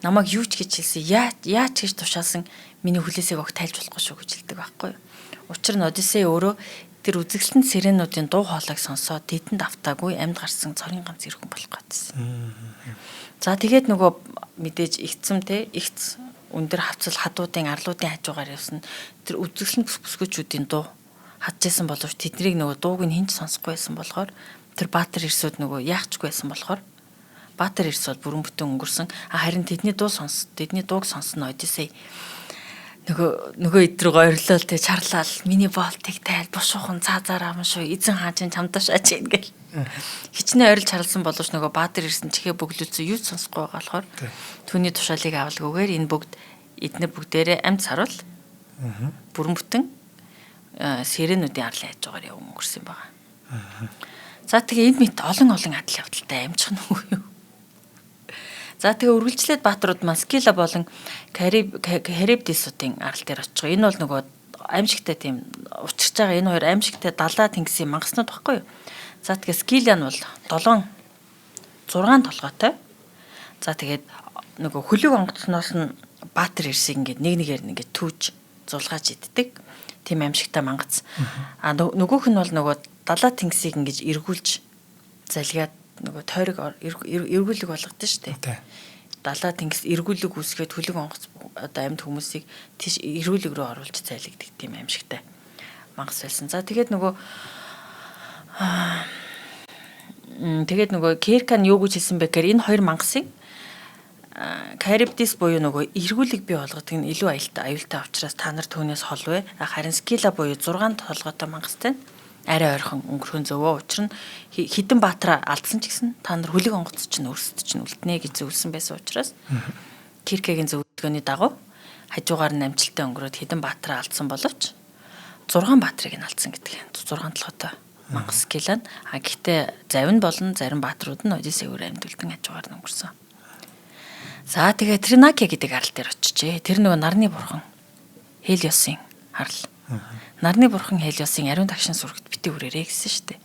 Намайг юу ч гэж хэлсэн. Яаж гэж тушаасан миний хүлээсийг огт тайлж болохгүй шүү гэж хэлдэг байхгүй юу. Учир нь Одисей өөрөө тэр үзэгсэлэн сиренуудын дуу хоолойг сонсоод тэдэнд автаагүй амьд гарсан цорын ганц ирхэн болох гэсэн. За тэгээд нөгөө мэдээж ихц өндөр хавцал хадуудын арлуудын хажуугаар явсан тэр үзэгсэлэн бүсгүүчүүдийн дуу хадчихсан боловч тэднийг нөгөө дууг нь хинч сонсохгүй байсан болохоор тэр баатар ирсүүд нөгөө яахчгүй байсан болохоор баатар ирс бол бүрэн бүтэн өнгөрсөн. Харин тэдний дууг сонсон Одисей нөгөө идрэг ойрлол тэг чарлал миний болтыг тайл бушуухан цаазаар аман шүү эзэн хаажин чамдаш аж ингээл хичнээн ойрлж чарлсан боловч нөгөө баатар ирсэн чихээ бөглөөцөө юу ч сонсохгүй байгаа болохоор түүний тушаалыг авалгүйгээр энэ эднэр бүгдээрээ амьд сарвал бүрэн бүтэн сиренүүдийн арлын хажуугаар явсан өнгөрсөн юм байна. За тэгээ энэ мэт олон адал явдалтай амжих нь үгүй юу? За тэгээ үргэлжлээд баатрууд маань Скила болон Харибдисуудын арал дээр очих. Энэ бол нөгөө аимшигтай тийм учирч байгаа энэ хоёр аимшигтай далаа тэнгисийн мангаснууд баггүй юу? За тэгээ Скила нь бол 6 толгойтой. За тэгээд нөгөө хөлөг онгоцноос нь баатар ирсийг ингээд нэгээр ингээд түүж зулгааж иддэг. Тийм аимшигтай мангац. Нөгөөх нь бол нөгөө далаа тэнгисийг ингээд эргүүлж залгаад нөгөө тойрог эргүүлэг болгодог шүү дээ. Далаа тэнгис эргүүлэг үүсгээд хөлөг онгоц одоо амьд хүмүүсийг тийш эргүүлэг рүү оруулж зайлигдаг тийм аимшигтай мангас байсан. За тэгээд нөгөө Керкан юу гэж хэлсэн бэ гэхээр энэ хоёр мангасыг Харибдис буюу нөгөө эргүүлэг бий болгодог нь илүү аюултай учраас та нар түүнээс холвэ. Харин Скила буюу 6 толгойтой мангастай арай ойрхон өнгөрөхөн зөвөө. Учир нь хідэн баатараа алдсан ч гэсэн та нар хөлөг онгоц чинь өөрсдөд чинь үлднэ гэж зөвлөсөн байсан учраас Киркегийн зөвлөгөөний дагуу хажуугаар нь амжилттай өнгөрөөд хідэн баатараа алдсан боловч 6 баатарыг нь алдсан гэдэг. 6 толгойтой мангас Скила. Гэхдээ завин болон зарим баатрууд нь Одисейгээр амьдулдан хажуугаар нь өнгөрсөн. За тэгээ Тринаке гэдэг арал дээр очижээ. Тэр нөгөө нарны бурхан Хелиосын арал. Нарны бурхан Хелиосын ариун тагшин сүрэгт битээ хүрээрээ гэсэн шүү дээ.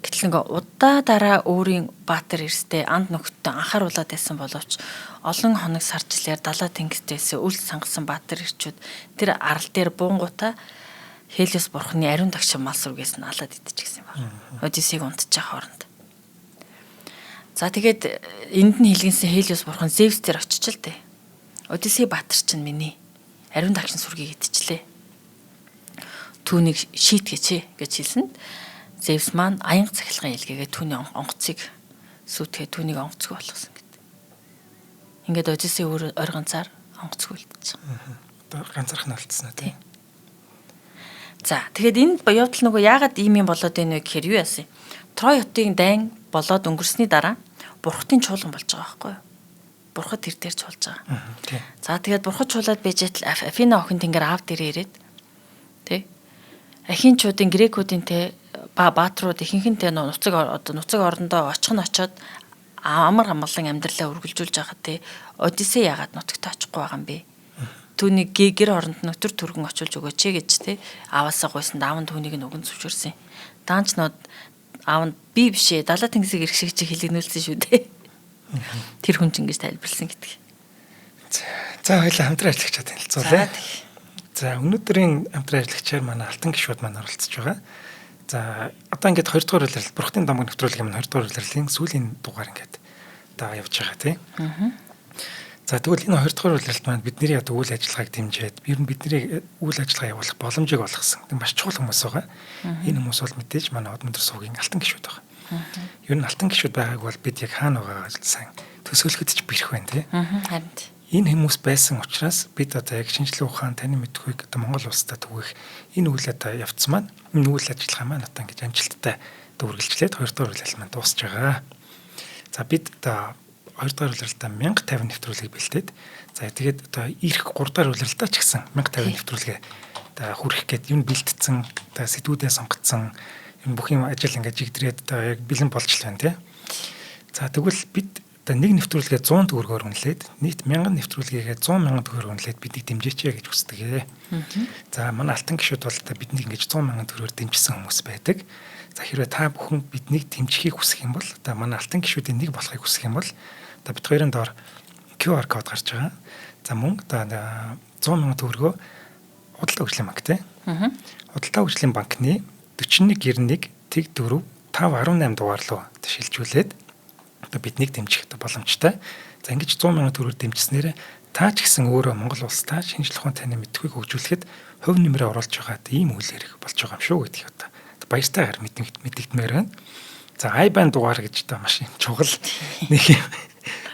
Гэтэл нөгөө удаа дараа өөрийн баатар эрстэй анд нөхөдтэй анхааруулад байсан боловч олон хоног сарчлаар далаа тэнгисдээс үл сангасан баатар эрчүүд тэр арал дээр буунгуудаа Хелиос бурханы ариун тагшин мал сүргээс нь алаад идчихсэн байна. Одисейг унтчих хооронд. За тэгээд энд нь хэлгэнсэн Хелиос бурхан Зевс дээр очиж л дээ. Одисей баатар чинь миний ариун тагшин сүргийг идчихлээ. Түүнийг шийтгэж гэж хэлсэнд Зевс маань аянга цахилгаан илгээгээ түүний онгоцыг сүйтгэе түүнийг онгоцгүй болгосон гэдэг. Ингээд Одисей өөр ойр ганцаар онгоцгүй үлдчихсэн. Ганцаарх нь алдсан тийм. За тэгээд энэ явдал нөгөө яагаад ийм юм болоод байна вэ гэхээр юу яасан? Трой хотын дайн болоод өнгөрсний дараа бурхтын чуулган болж байгаа байхгүй юу? Бурхад тэр дээр чуулж байгаа. За тэгээд бурхад чуулаад байж Афина охин тэнгэр аав дээрээ ирээд Тэ? Ахинчуудын грекүүдийн те баатрууд ихэнхэнтэй нуцаг орондоо очоод амар амгалан амьдралаа үргэлжлүүлж байхад те Одиссей яагаад нутагт очихгүй байгаа юм бэ? Түүнийг гэр оронд нь өтөр түргэн очуулж өгөөч гэж те ааваасаа гуйсан аав нь түүнийг нүгэн зөвшөөрсөн. Даанч нод аав нь би бишээ далаа тэнгисийг ирэх шиг чи хэлэгнүүлсэн шүү дээ. Тэр хүн ч ингэж тайлбарлсан гэдэг. За хоёулаа хамтран ажиллагчаад танилцуулъя. За өнөөдрийн хамтран ажиллагчаар манай алтан гишүүд маань оролцож байгаа. За одоо ингээд 2 дугаар улирал бурхтын дамаг нэвтрүүлгийн маань 2 дугаар улирлын сүүлийн дугаар ингээд одоо явж байгаа тийм. За тэгвэл энэ 2 дугаар улиралд маань бидний одоо үйл ажиллагааг дэмжиж, ер нь бидний үйл ажиллагаа явуулах боломжийг олгосон. Маш чухал хүмүүс байгаа. Энэ хүмүүс бол мэдээж манай Одмондөр суугийн алтан гишүүд байгаа. Ер нь алтан гишүүд байгааг бол бид яг хаана байгаагаа сайн төсөөлөхөд ч бэрх байна тийм. Харин энэ хүмүүс байсан учраас бид одоо яг шинжлэх ухаан таны мэдхүйг одоо Монгол улстай түгэх энэ үйл одоо явцсан маань энэ үйл ажиллагаа маань одоо ингэж амжилттай үргэлжлээд 2 дугаар улирал маань дуусж байгаа. За бид одоо 2 дугаар улиралтаа 1050 нэвтрүүлгийг бэлдээд за тэгээд одоо ирэх 3 дугаар улиралтаа ч гэсэн 1050 нэвтрүүлгээ одоо хүрэх гээд юм бэлтцсэн одоо сэдвүүдээ сонгоцсон юм бүх юм ажил ингэж жигдрээд одоо яг бэлэн болж л байна тий. За тэгвэл бид одоо нэг нэвтрүүлгээ 100 төгрөгөөр үнэлээд нийт 1000 нэвтрүүлгээгээ 100 мянган төгрөгөөр үнэлээд бидний дэмжээч гэж хүсдэг. За манай алтан гишүүд бол одоо бидний ингэж 100 мянган төгрөгөөр дэмжсэн хүмүүс байдаг. За хэрвээ та бүхэн биднийг дэмжихийг хүсэх юм бол одоо манай алтан гишүүдийн нэг болохыг хүсэх юм бол одоо бид хоёрын доор QR код гарч байгаа. За мөн одоо 100 мянган төгрөгөө худалдаа хөгжлийн банк тий. Худалдаа хөгжлийн банкны 4191 тэг 4 518 дугаар руу шилжүүлээд одоо биднийг дэмжих боломжтой. За ингэж 100 мянган төгрөгөөр дэмжснээр та ч гэсэн өөрөө Монгол улстай шинжлэх ухааны таны мэдхүйг хөгжүүлэхэд хувь нэмрээ оруулж байгаа ийм үйл хэрэг болж байгаа юм шүү гэдгийг одоо баяртайгаар мэдэгдмээр байна. За iBand дугаар гэж одоо маш чухал нэг юм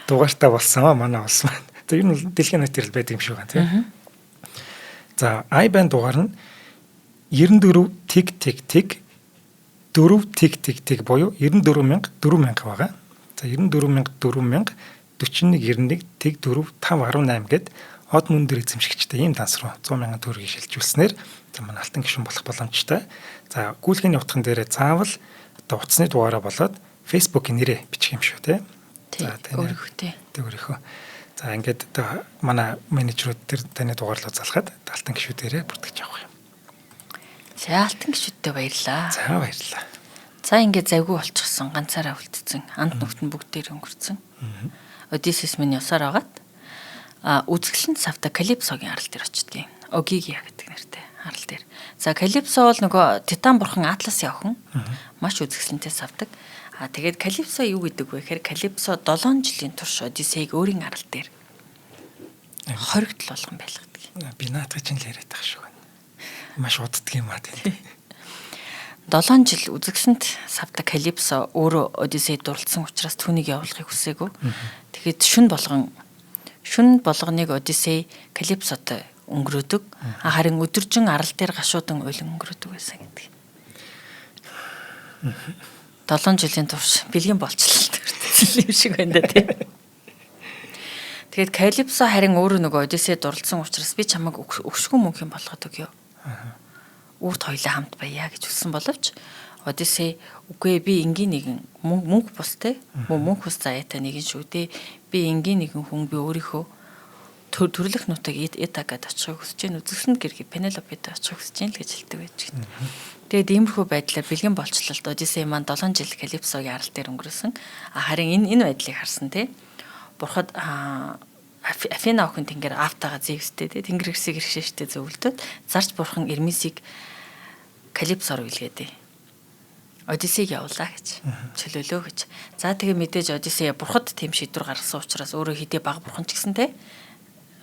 дугаартай болсон манай улс маань. За ер нь дэлхийн нийтээр л байдаг юм шиг байна тийм. За iBand дугаар нь 94 тэг тэг тэг 4 тэг тэг тэг буюу 94000 4000 байгаа. За 94000 4191 тэг 4 518 гэд од мөндөр эзэмшигчтэй ийм данс руу 100 мянган төгрөгийг шилжүүлснээр манай алтан гишүүн болох боломжтой. За гүйлгээний утган дээрээ заавал одоо утасны дугаараа болоод Facebook-ийн нэрээ бичих юм шүү те. За өөрийнхөө өөрийнхөө. За ингээд одоо манай менежерүүд тэр таны дугаарлаа залгаад алтан гишүүдээрээ бүртгэж авах юм. За алтан гишүүдтэй баярлаа. За баярлаа. За ингээд завгүй болчихсон ганцаараа үлдсэн. Анд нүхт нь бүгдээр өнгөрцөн. Одиссес минь явсаар агаад үзэсгэлэн савта Калипсогийн арал дээр очдгийг. Огигия гэдэг нэртэй арал дээр. За Калипсо бол нөгөө Титан бурхан Атласын охин. Маш үзэсгэлэнтэй савдаг. Тэгээд Калипсо юу гэдэг вэ гэхээр Калипсо 7 жилийн турш Одиссеийг өөрийн арал дээр хоригдол болгон байлгадаг. Би наадах чинь л яриад байгаа шүү. Маш уддаг юм аа тийм. 7 жил үзэгсэнд савта Калипсо өөрөө Одиссейд дурлцсан учраас түүнийг явуулахыг хүсээгүй. Тэгэхэд шүн болгоныг Одиссей Калипсотой өнгөрөөдөг. Харин өдөржин арал дээр гашуудан уйлан өнгөрөөдөг байсан гэдэг. 7 жилийн турш бэлгийн болчлолт юм шиг байна да тий. Тэгээд Калипсо харин өөрөө нөгөө Одиссейд дурлцсан учраас би чамайг өгшгүй мөнх юм болгоод өгье. Үрд хоёлаа хамт баяа гэж хэлсэн боловч Одиссей үгүй би энгийн нэгэн мөнх бустэй мөнх бус заяатай нэгэн шүү дээ. Би энгийн нэгэн хүн би өөрийнхөө төрлөх нутаг Итагад очихыг хүсэж байна. Үзэсгэлэнд гэр Пенелопед очихыг хүсэж байна л гэж хэлдэг байж гэнэ. Тэгээд иймэрхүү байдлаар бэлгийн болчлолт Одиссей маань 7 жил Калипсогийн арал дээр өнгөрөөсөн. Харин энэ байдлыг харсан тий. Бурхад Афина охин тэнгэр Афтагаа Зевстэй тий тэнгэр гэрсийг иршээштэй зөвлөдөд зарч бурхан Эрмисийг Калипсоор үлгээдэ. Одиссейг явуулаа гэж чөлөөлөө гэж. За тэгээ мэдээж Одиссей бурхад тийм шийдвэр гаргасан учраас өөрөө хэдий бага бурхан ч гэсэн тий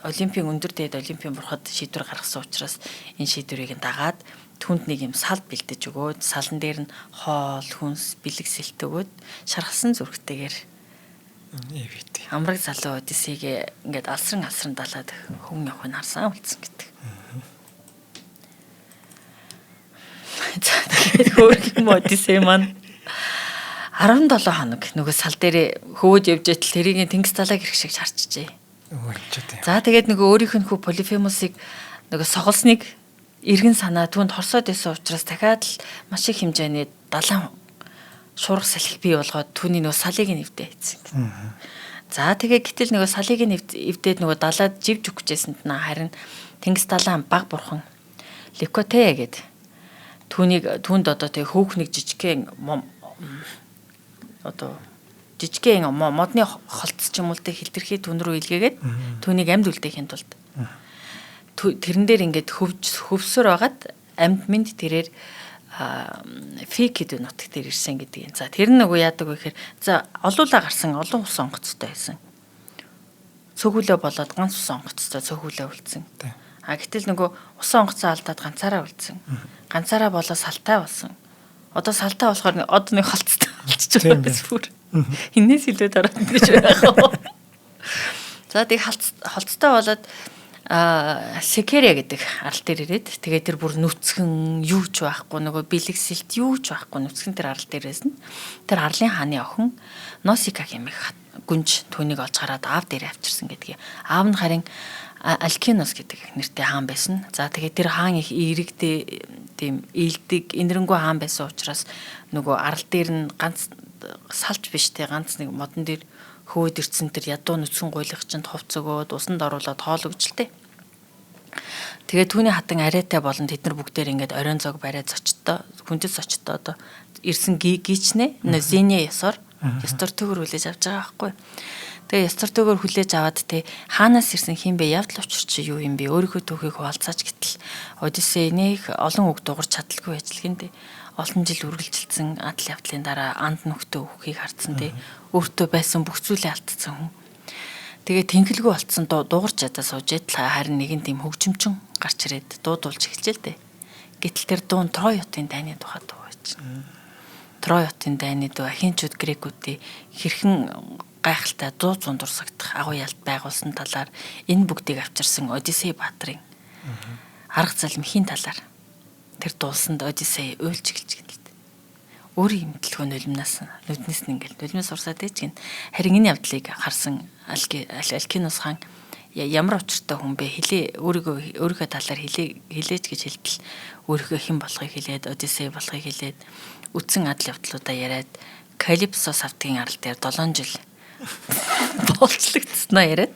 Олимпийн өндөр дээд Олимпийн бурхад шийдвэр гаргасан учраас энэ шийдвэрийг дагаад түнд нэг юм сал бэлдэж өгөөд салан дээр нь хоол хүнс бэлэг сэлт өгөөд шархсан зүрхтэйгээр амраг залуу Одиссейг ингээд алсран далаад хүн явахыг харсан үлдсэн гэдэг. За тэгээд хөөх юм Одиссей маань 17 хоног нөгөө сал дээр хөвөж явж байтал тэрийн тэнгис далайг ирэх шиг харчжээ. За тэгээд нөгөө өөрийнх нь хүү Полифемусыг нөгөө соголсныг Иргэн санаа түүнд хорсоод исэн учраас дахиад л маш их хэмжээний далайн шуурга салхи бий болгоод түүний нөгөө салыг нэвдээ хийсэн. За тэгээ гэтэл нөгөө салыг нэвдээд нөгөө далаад живж өгчээсэнд нь харин тэнгис далайн баг бурхан Ликоте гэдэг түүнд одоо тэгээ хөөхнийг жижигхэн одоо жижигхэн модны холтс ч юм уу тэ хилтерхий түн рүү илгээгээд түүнийг амьд үлдээхийн тулд тэрэн дээр ингээд хөвсөр байгаад амьд минь тэрээр фик гэдэг нутаг дээр ирсэн гэдэг юм. За тэр нөгөө яадаг вэ гэхээр за олуулаа гарсан олон ус онгоцтой байсан. Цөөхөлөө болоод ганц ус онгоцтой цөөхөлөө үлдсэн. Гэтэл нөгөө ус онгоцоо алдаад ганцаараа үлдсэн. Ганцаараа болоо салтай болсон. Одоо салтай болохоор одоо нэг холцтой болчихж байгаа биз бүр. Хинээс илүү дараад гэж байгаа. За тийг холцтой болоод секеря гэдэг арал дээр ирээд тэгээд тэр бүр нүцгэн юу ч байхгүй нөгөө бэлэгсэлт юу ч байхгүй нүцгэн тэр арал дээрээс нь тэр арлын хааны охин Носика хэмээх гүнж түүнийг олж хараад аав дээр авчирсан гэдгийг. Аав нь харин Алкинос гэдэг нэртэй хаан байсан. За тэгээд тэр хаан их иргэдээ тийм ийдэг энэрэнгүй хаан байсан учраас нөгөө арал дээр нь ганц салж биштэй ганц нэг модон дээр хөөд ирсэн тэр ядуу нүцгэн гуйлах чинь хувц өгөөд усанд оруулаад хоологжлээ. Тэгээд түүний хатан арайтай болон тэд нар бүгдээр ингээд оройн зог барай зочтой хүндэс зочтой одоо ирсэн гичнэ Зене ясор төгөр хүлээж авч байгаа байхгүй. Тэгээ ястар төгөр хүлээж аваад те хаанаас ирсэн хин бэ явдал учир чи юу юм бэ өөрийнхөө түүхийг хуваалцаач гэтэл Одиссейнийх олон үг дуурч чадалгүй ажлын те олон жил үргэлжилсэн адал явдлын дараа анд нөхдөд өвхийг харцсан те өөртөө байсан бүх зүйлээ алдсан хүн. Тэгээ тэнхэлгүй болцсон дуугарч ядаа суужээд харин нэгэн тийм хөгжимчин гарч ирээд дуудуулж эхэлжээ л дээ. Гэтэл тэр дуун Трой хотын дайны тухай дуу байж. Трой хотын дайны дуу ахинчууд грекүүдийн хэрхэн гайхалтай дуу зундурсагдах агуу ялт байгуулсан талаар энэ бүгдийг авчирсан Одиссей баатрын арга залмхийн талаар тэр дуулсанд Одиссей уйлж эхэлж гэнэ. Өөрийн имтлэгөө нүднээс нь ингээл нулимс урсаад ээж гин. Харин энэ явдлыг харсан Алкинос хаан ямар учиртай хүн бэ хэлээ өөрийнхөө талаар хэлээж гэж хэлтэл өөрийнхөө хэн болохыг хэлээд Одиссей болохыг хэлээд үтсэн адал явдлуудаа яриад Калипсос автгийн арал дээр 7 жил болцлогдсноо яриад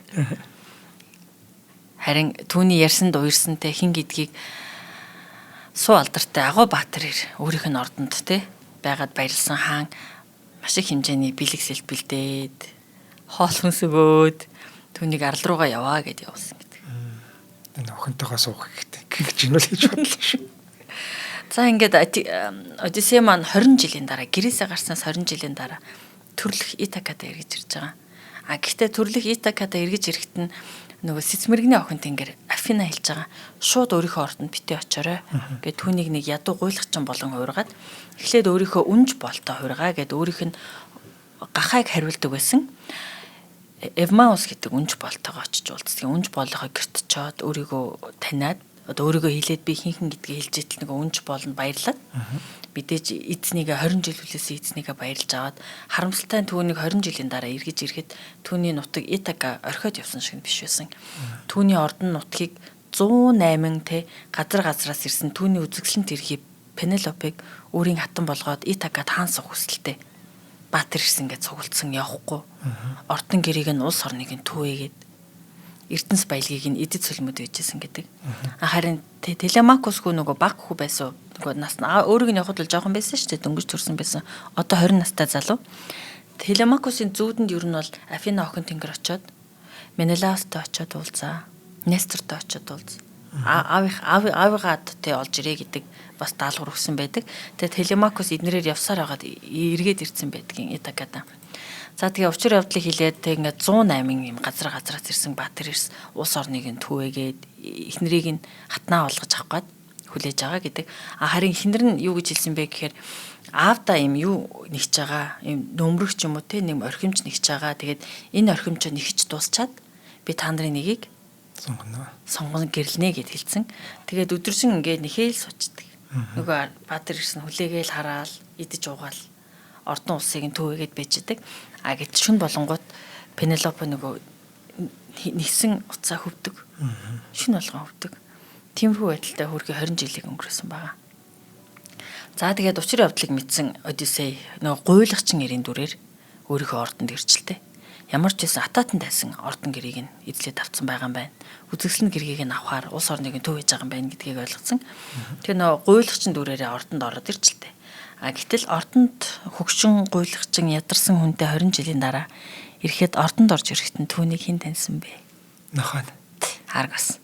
харин түүний ярьсанд уярсантай хин гэдгийг суу алдартай агуу баатар өөрийнх нь ордонд те байгаад баярлсан хаан маш их хэмжээний бэлэгсэлт бэлдээд хоол хүнс өгөөд түүнийг арал руугаа яваа гэдээ явуулсан гэдэг. Энэ охинтойгоо суух гэж юм л гэж бодлоо шүү. За ингээд Одиссей маань 20 жилийн дараа гэрээсээ гарснаас 20 жилийн дараа төрлөх Итакада эргэж ирж байгаа. Гэхдээ төрлөх Итакада эргэж ирэхэд нь нөгөө Сэцмэрэгний охин тэнгэр Афина хэлж байгаа. Шууд өөрийнхөө ордонд битээ очоорой. Гэт түүнийг нэг ядуу гуйлагчин болон хуургаад эхлээд өөрийнхөө үнж болтой хуургаа гэд өөрийнх нь гахайг хариулдаг байсан. Эвмаус гэдэг үнж болтойгоо очиж уулздаг. Үнж боолохоо гэрт чоод өөрийгөө таниад одоо өөрийгөө хэлээд би хинхэн гэдгийг хэлж итэл нэг үнж боолнд баярлаад мэдээж эзнийгээ 20 жил хүлээсэн эзнийгээ баярлж аваад харамсалтай нь түүнийг 20 жилийн дараа эргэж ирэхэд түүний нутаг Итака орхиод явсан шиг биш байсан. Түүний ордон нутгийг 108 те газраас ирсэн түүний үзэсгэлэнт ирхий Пенелопыг өөрийн хатан болгоод Итакад хаансах хүсэлтэй. Баатар ирсэн гэж цугулдсан явахгүй. Ордон гэрийг нь улс орныг нь түүээгээд Эрдэнэс баялгийг нь эдэд цөлмөд байжсэн гэдэг. Харин Телемакусгүй нөгөө баг хүү байсан. Нөгөө нас өөрийг нь явахд л жоохон байсан шүү дээ. Дөнгөж төрсэн байсан. Одоо 20 настай залуу. Телемакусын зүүдэнд ер нь бол Афина охин тэнгэр очоод Менелаустай очоод уулзаа. Нестортой очоод уулзаа. Аавыгаад тэ олж ирээ гэдэг бас даалгавар өгсөн байдаг. Тэгээ Телемакус эднэрээр явсаар байгаад эргээд ирсэн байдгийн Итакада. За тэгээ учир явдлыг хэлээд тэг ингээд 108 юм газраас ирсэн баатар ирс улс орныг нь түүээгээд эхнэрийг нь хатнаа болгож авах гээд хүлээж байгаа гэдэг. Харин эхнэр нь юу гэж хэлсэн бэ гэхээр аавда юм юу нэгж байгаа юм нөмрөгч юм уу те нэг орхимч нэгж байгаа. Тэгээд энэ орхимчоо нэгч дуусчаад би та нарын нэгийг сонгоно гэрлэнэ гэд хэлсэн. Тэгээд өдөржин ингээд нэхэл сучдаг. Нөгөө баатар ирсэн хүлээгээл хараал идэж уугаал ордон улсыг нь түүгээд байждаг. Гэт шүн болонгууд Пенелопе нөгөө нэгсэн уцаа хөвдөг. Шүн болгон хөвдөг. Тиймэрхүү байдалтай хөргий 20 жилийг өнгөрөөсөн байгаа. За тэгээд учрын явдлыг мэдсэн Одиссей нөгөө гуйлгчин нэрийн дүрээр өөрийнхөө ордонд ирчилтэй. Ямар ч байсан атаатан тайсан ордон гэрийг нь эзлээд авсан байгаа юм байна. Үзэгсэлэн гэргийг нь авахар улс орныг нь төв хийж байгаа юм байна гэдгийг ойлгосон. Тэгээ нөгөө гуйлгчин дүрээрээ ордонд ороод ирчилтэй. Гэтэл ордонд хөгшин гуйлгчин ядарсан хүнтэй 20 жилийн дараа ирэхэд ордонд орж ирэхэд нь түүнийг хэн таньсан бэ? Нохоо. Аргос.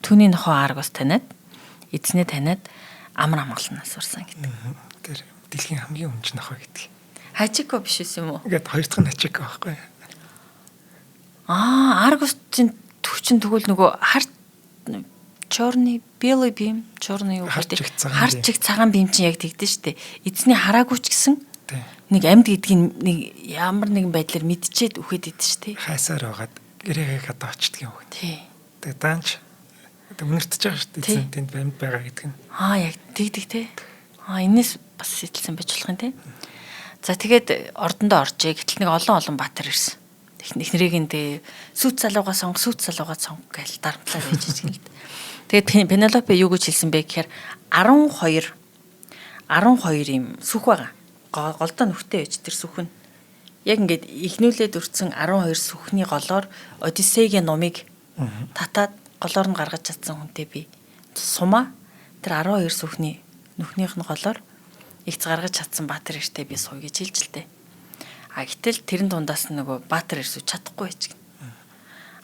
Түүний нохоо Аргос таниад эзнээ таниад амар амгаланаас урсан гэдэг. Тэр дэлхийн хамгийн өнж нохоо гэдэг. Хачико биш юм уу? Ингээд хоёр дахь нь Хачико байхгүй. Аргостын төвчин тэгвэл нөгөө харт чорны белый бим, чорны юу гэдэг. Харт чиг цагаан бим чинь яг тэгдэж штэ. Эзний хараагүй ч гэсэн нэг амьд гэдгийг нэг ямар нэгэн байдлаар мэдчихэд үхээд идэв штэ. Хайсаар байгаад гэрээгээ гадаа очдөг юм уу? Тий. Тэгээ даанч үнэртэж байгаа шүү дээ. Тэнд амьд байгаа гэдэг нь. Яг тэгдэг те. Энэс бас сэтэлсэн байж болох юм те. За тэгээд ордондоо оржээ. Гэтэл нэг олон баатар ирсэн. Эхнэрийг нь сүүт залуугаа сонг гэж дарамтлаад байж байгаа юм. Тэгээд Пенелопе юу гэж хэлсэн бэ гэхээр 12 ийм сүх байгаа. Голдоо нүхтэй байж тэр сүх нь. Яг ингээд ихнүүлээд өрцөн 12 сүхний голоор Одиссейгийн номыг татаад голоор нь гаргаж чадсан хүнтэй би сумаа тэр 12 сүхний нүхнийх нь голоор ихц гаргаж чадсан баатар эртэй би суй гэж хэлжилтэй. Гэтэл тэрэн дундаас нөгөө баатар эрсүү чадахгүй байж гэн.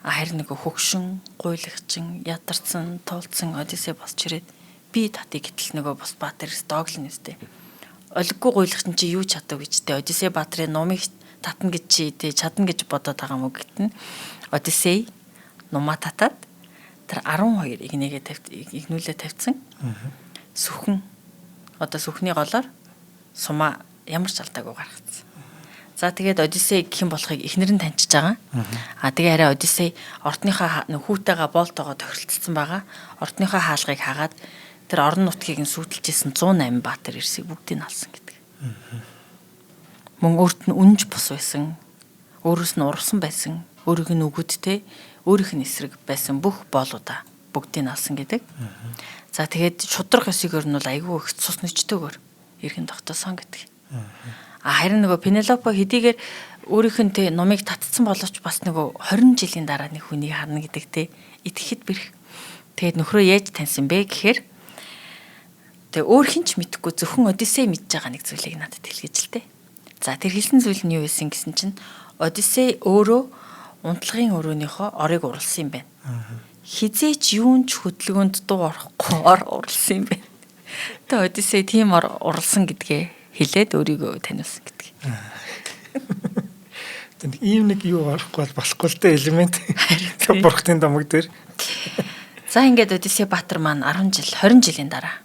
Харин нөгөө хөгшин, гуйлагчин, ядарсан, туулцсан Одиссей босч ирээд би татыг гэтэл нөгөө бос баатар эрс дооглон нэстэй. Олиггүй гуйлагчин чи юу чадав гэжтэй Одиссей баатарын номыг татна гэж чи чадна гэж бодоод байгаа юм уу гэтэн. Одиссей нумаа татаад тэр 12 игнүүлээ тавьсан. Сүхэн сүхний голоор сумаа ямар ч алдаагүй гаргацсан. За тэгээд Одиссей гэх юм болохыг эхнэр нь таньчихж байгаа. Тэгээ арай Одиссей ордныхаа хүүтэйгээ боолтоогоо тохиролцсон байгаа. Ордныхаа хаалгыг хагаад тэр орон нутгийг нь сүйдэлжсэн 108 баатар ирсийг бүгдийг нь алсан гэдэг. Мөн өөрт нь үнж бус байсан, өөрөөс нь урсан байсан, өөрийг нь үгүүдтэй, өөрийнх нь эсрэг байсан бүх боолуудаа бүгдийг нь алсан гэдэг. За тэгээд шудрах ёсоор нь бол айгүй их цус нүчтэйгээр иргэн тогтоосон гэдэг. Харин нөгөө Пенелопе хэдийгээр өөрийнх нь номыг татцсан боловч бас нөгөө 20 жилийн дараа нэг хүнийг харна гэдэг те итгэхэд бэрх. Тэгээд нөхрөө яаж таньсан бэ гэхээр тэгээ өөр хинч мэдэхгүй зөвхөн Одиссей мэдж байгаа нэг зүйлийг надад хэлгэж л те. За тэр хэлсэн зүйл нь юу байсан гэсэн чинь Одиссей өөрөө унтлагын өрөөнийхөө орыг урлсан юм байна. Хизээч юунч хөдөлгөөнд дуу орохгүй урлсан юм байна. Тэгээ Одиссей тийм урлсан гэдгээ хэлээд өөрийгөө таниулсан гэдэг. Тэнд ийм нэг юу орохгүй болохгүй л дээ элемент. Бурхтын домог дээр. За ингээд Одиссей баатар маань 20 жилийн дараа.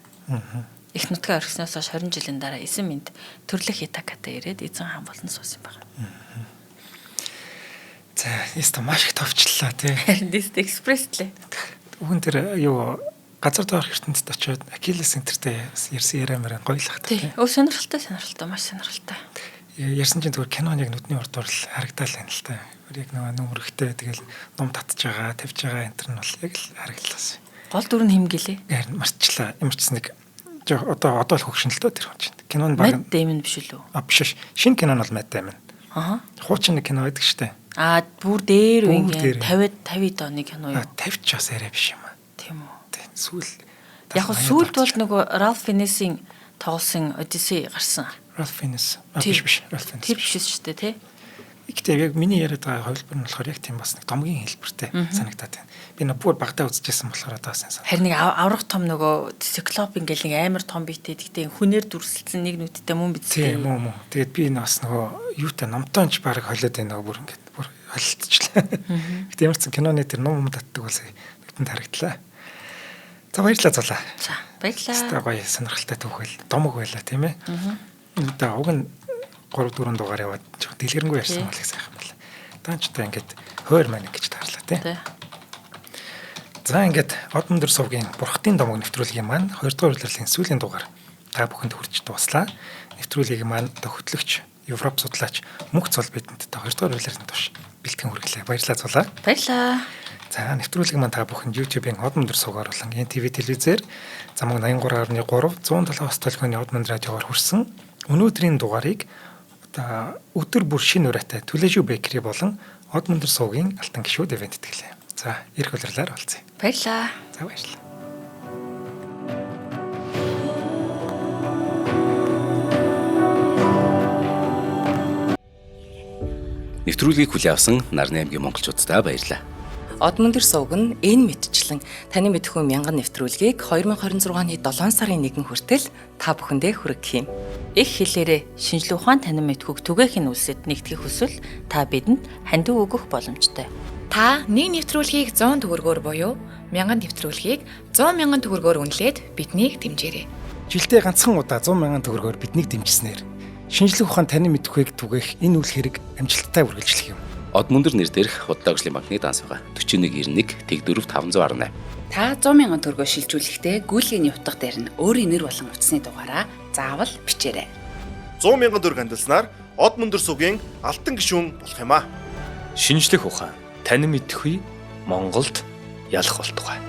Их нутгаа орхисноос хойш 20 жилийн дараа эзэн минь төрлөх Итаката ирээд эзэн хаан болон суусан байна. За, яста маш их товчлаа тий. Харин дэст экспресслээ. Үхэн тэр юу газар доорх ертөнцид очиод Акилес центртэй ярьсан яриамаар гоёлах тий. Сонирхолтой маш сонирхолтой. Ярьсан чинь зүгээр кинон яг нүдний урд орл харагдал байна л та. Яг нөгөө нүмерхтэй тэгэл ном татж байгаа, тавьж байгаа энэ төр нь бол яг л харагдлаас. Гол дүр нь хэмгэлээ. Харин марцчлаа. Ямар ч нэг одоо л хөгшинлөлтөө тэр хүн чинь. Кинон баг. Matt Damon биш үү? Биш. Шинэ кинон бол Matt Damon. Хуучин нэг кино байдаг штэ. Бүр дээр үе 50 оны кино юу? 50 ч бас арай биш юм аа. Тийм үү. Сүүл. Яг сүүлд бол нөгөө Ralph Fiennes-ийн тоглосон Odyssey гарсан. Ralph Fiennes. Биш. Ralph Fiennes. Тэр биш шүү дээ, тий? Гэхдээ яг миний яриад байгаа хувилбар нь болохоор яг тийм бас нэг домгийн хэлбэртэй санагдаад байна. Би нэг бүр багтаа үзчихсэн болохоор одоо сайн санагдав. Харин нэг аврах том нөгөө циклоп ингээл нэг амар том биетэй гэхдээ хүнээр дүрсэлсэн нэг нүдтэй мөн биз дээ. Тийм үү. Тэгээд би бас нөгөө юутай номтойч баг холиод байна нөгөө бүр ингээд бүр холилдчихлаа. Гэхдээ ямар ч киноны тэр ном татдаг бол нүдэнд харагдлаа. За баярлалаа зулаа. За баярлалаа. Тэ гоё сонирхолтой түүхэл домог байлаа тийм ээ. Одоо уг нь 3-4 дугаар яваад дэлгэрэнгүй ярьсан бол их сайхан байна. Даанчтай ингээд хойр маань гэж таарлаа тий. За ингээд од өндөр сувгийн бурхтын домог нэвтрүүлгийн маань 2 дугаар улирлын сүүлийн дугаар та бүхэнд хүрч дуслаа. Нэвтрүүлгийг маань одоо хөтлөгч Европ судлаач Мөнх цол бидэнд 2 дугаар улирлын туш бэлтгэн хүргэлээ. Баярлалаа цулаа. Баярлалаа. За нэвтрүүлэг маань та бүхэн YouTube-ийн Од Мөндөр суугаар болон NTV телевизээр замаг 83.3 107 толгойн Од Мөндөр радиогоор хүрсэн. Өнөөдрийн дугаарыг өдөр бүр шинэ ураатай Түлэжүү Бэкери болон Од Мөндөр суугийн алтан гишүүд ивент тэтгэлээ. За ирэх улирлаар олцъя. Баярлалаа. За баярлалаа. Нэвтрүүлгийг хүлээн авсан Нарны аймгийн монголчуудтай баярлалаа. Од Мөндөр сувг нь энэ мэдчлэн таны мэдхүйн мянган нэвтрүүлгийг 2026 оны 7 сарын 1 хүртэл та бүхэндээ хүргэх юм. Их хэлээрээ шинжлэх ухаан танин мэдхүйг түгээхийн үлсэд нэгтгэх хүсвэл та бидэнд хандив өгөх боломжтой. Та нэг нэвтрүүлгийг 100 төгрөгөөр буюу 1000 нэвтрүүлгийг 100 мянган төгрөгөөр үнэлээд биднийг дэмжээрэй. Жилдээ ганцхан удаа 100,000 төгрөгөөр биднийг дэмжснээр шинжлэх ухаан танин мэдхүйг түгээх энэ үйл хэрэг амжилттай үргэлжлэх юм. Од Мөндөр нэр дээрх Худалдаажлын банкны данс байгаа 4191 Тэг 4518. Та 100,000 төгрөгөөр шилжүүлэхдээ гүйлгээний утга дээр нь өөрийн нэр болон утасны дугаараа заавал бичээрэй. 100,000 төгрөг хандалснаар Од Мөндөр сувгийн алтан гишүүн болох юм а. Шинжлэх ухаан танин мэдхгүй Монголд ялах болтугай.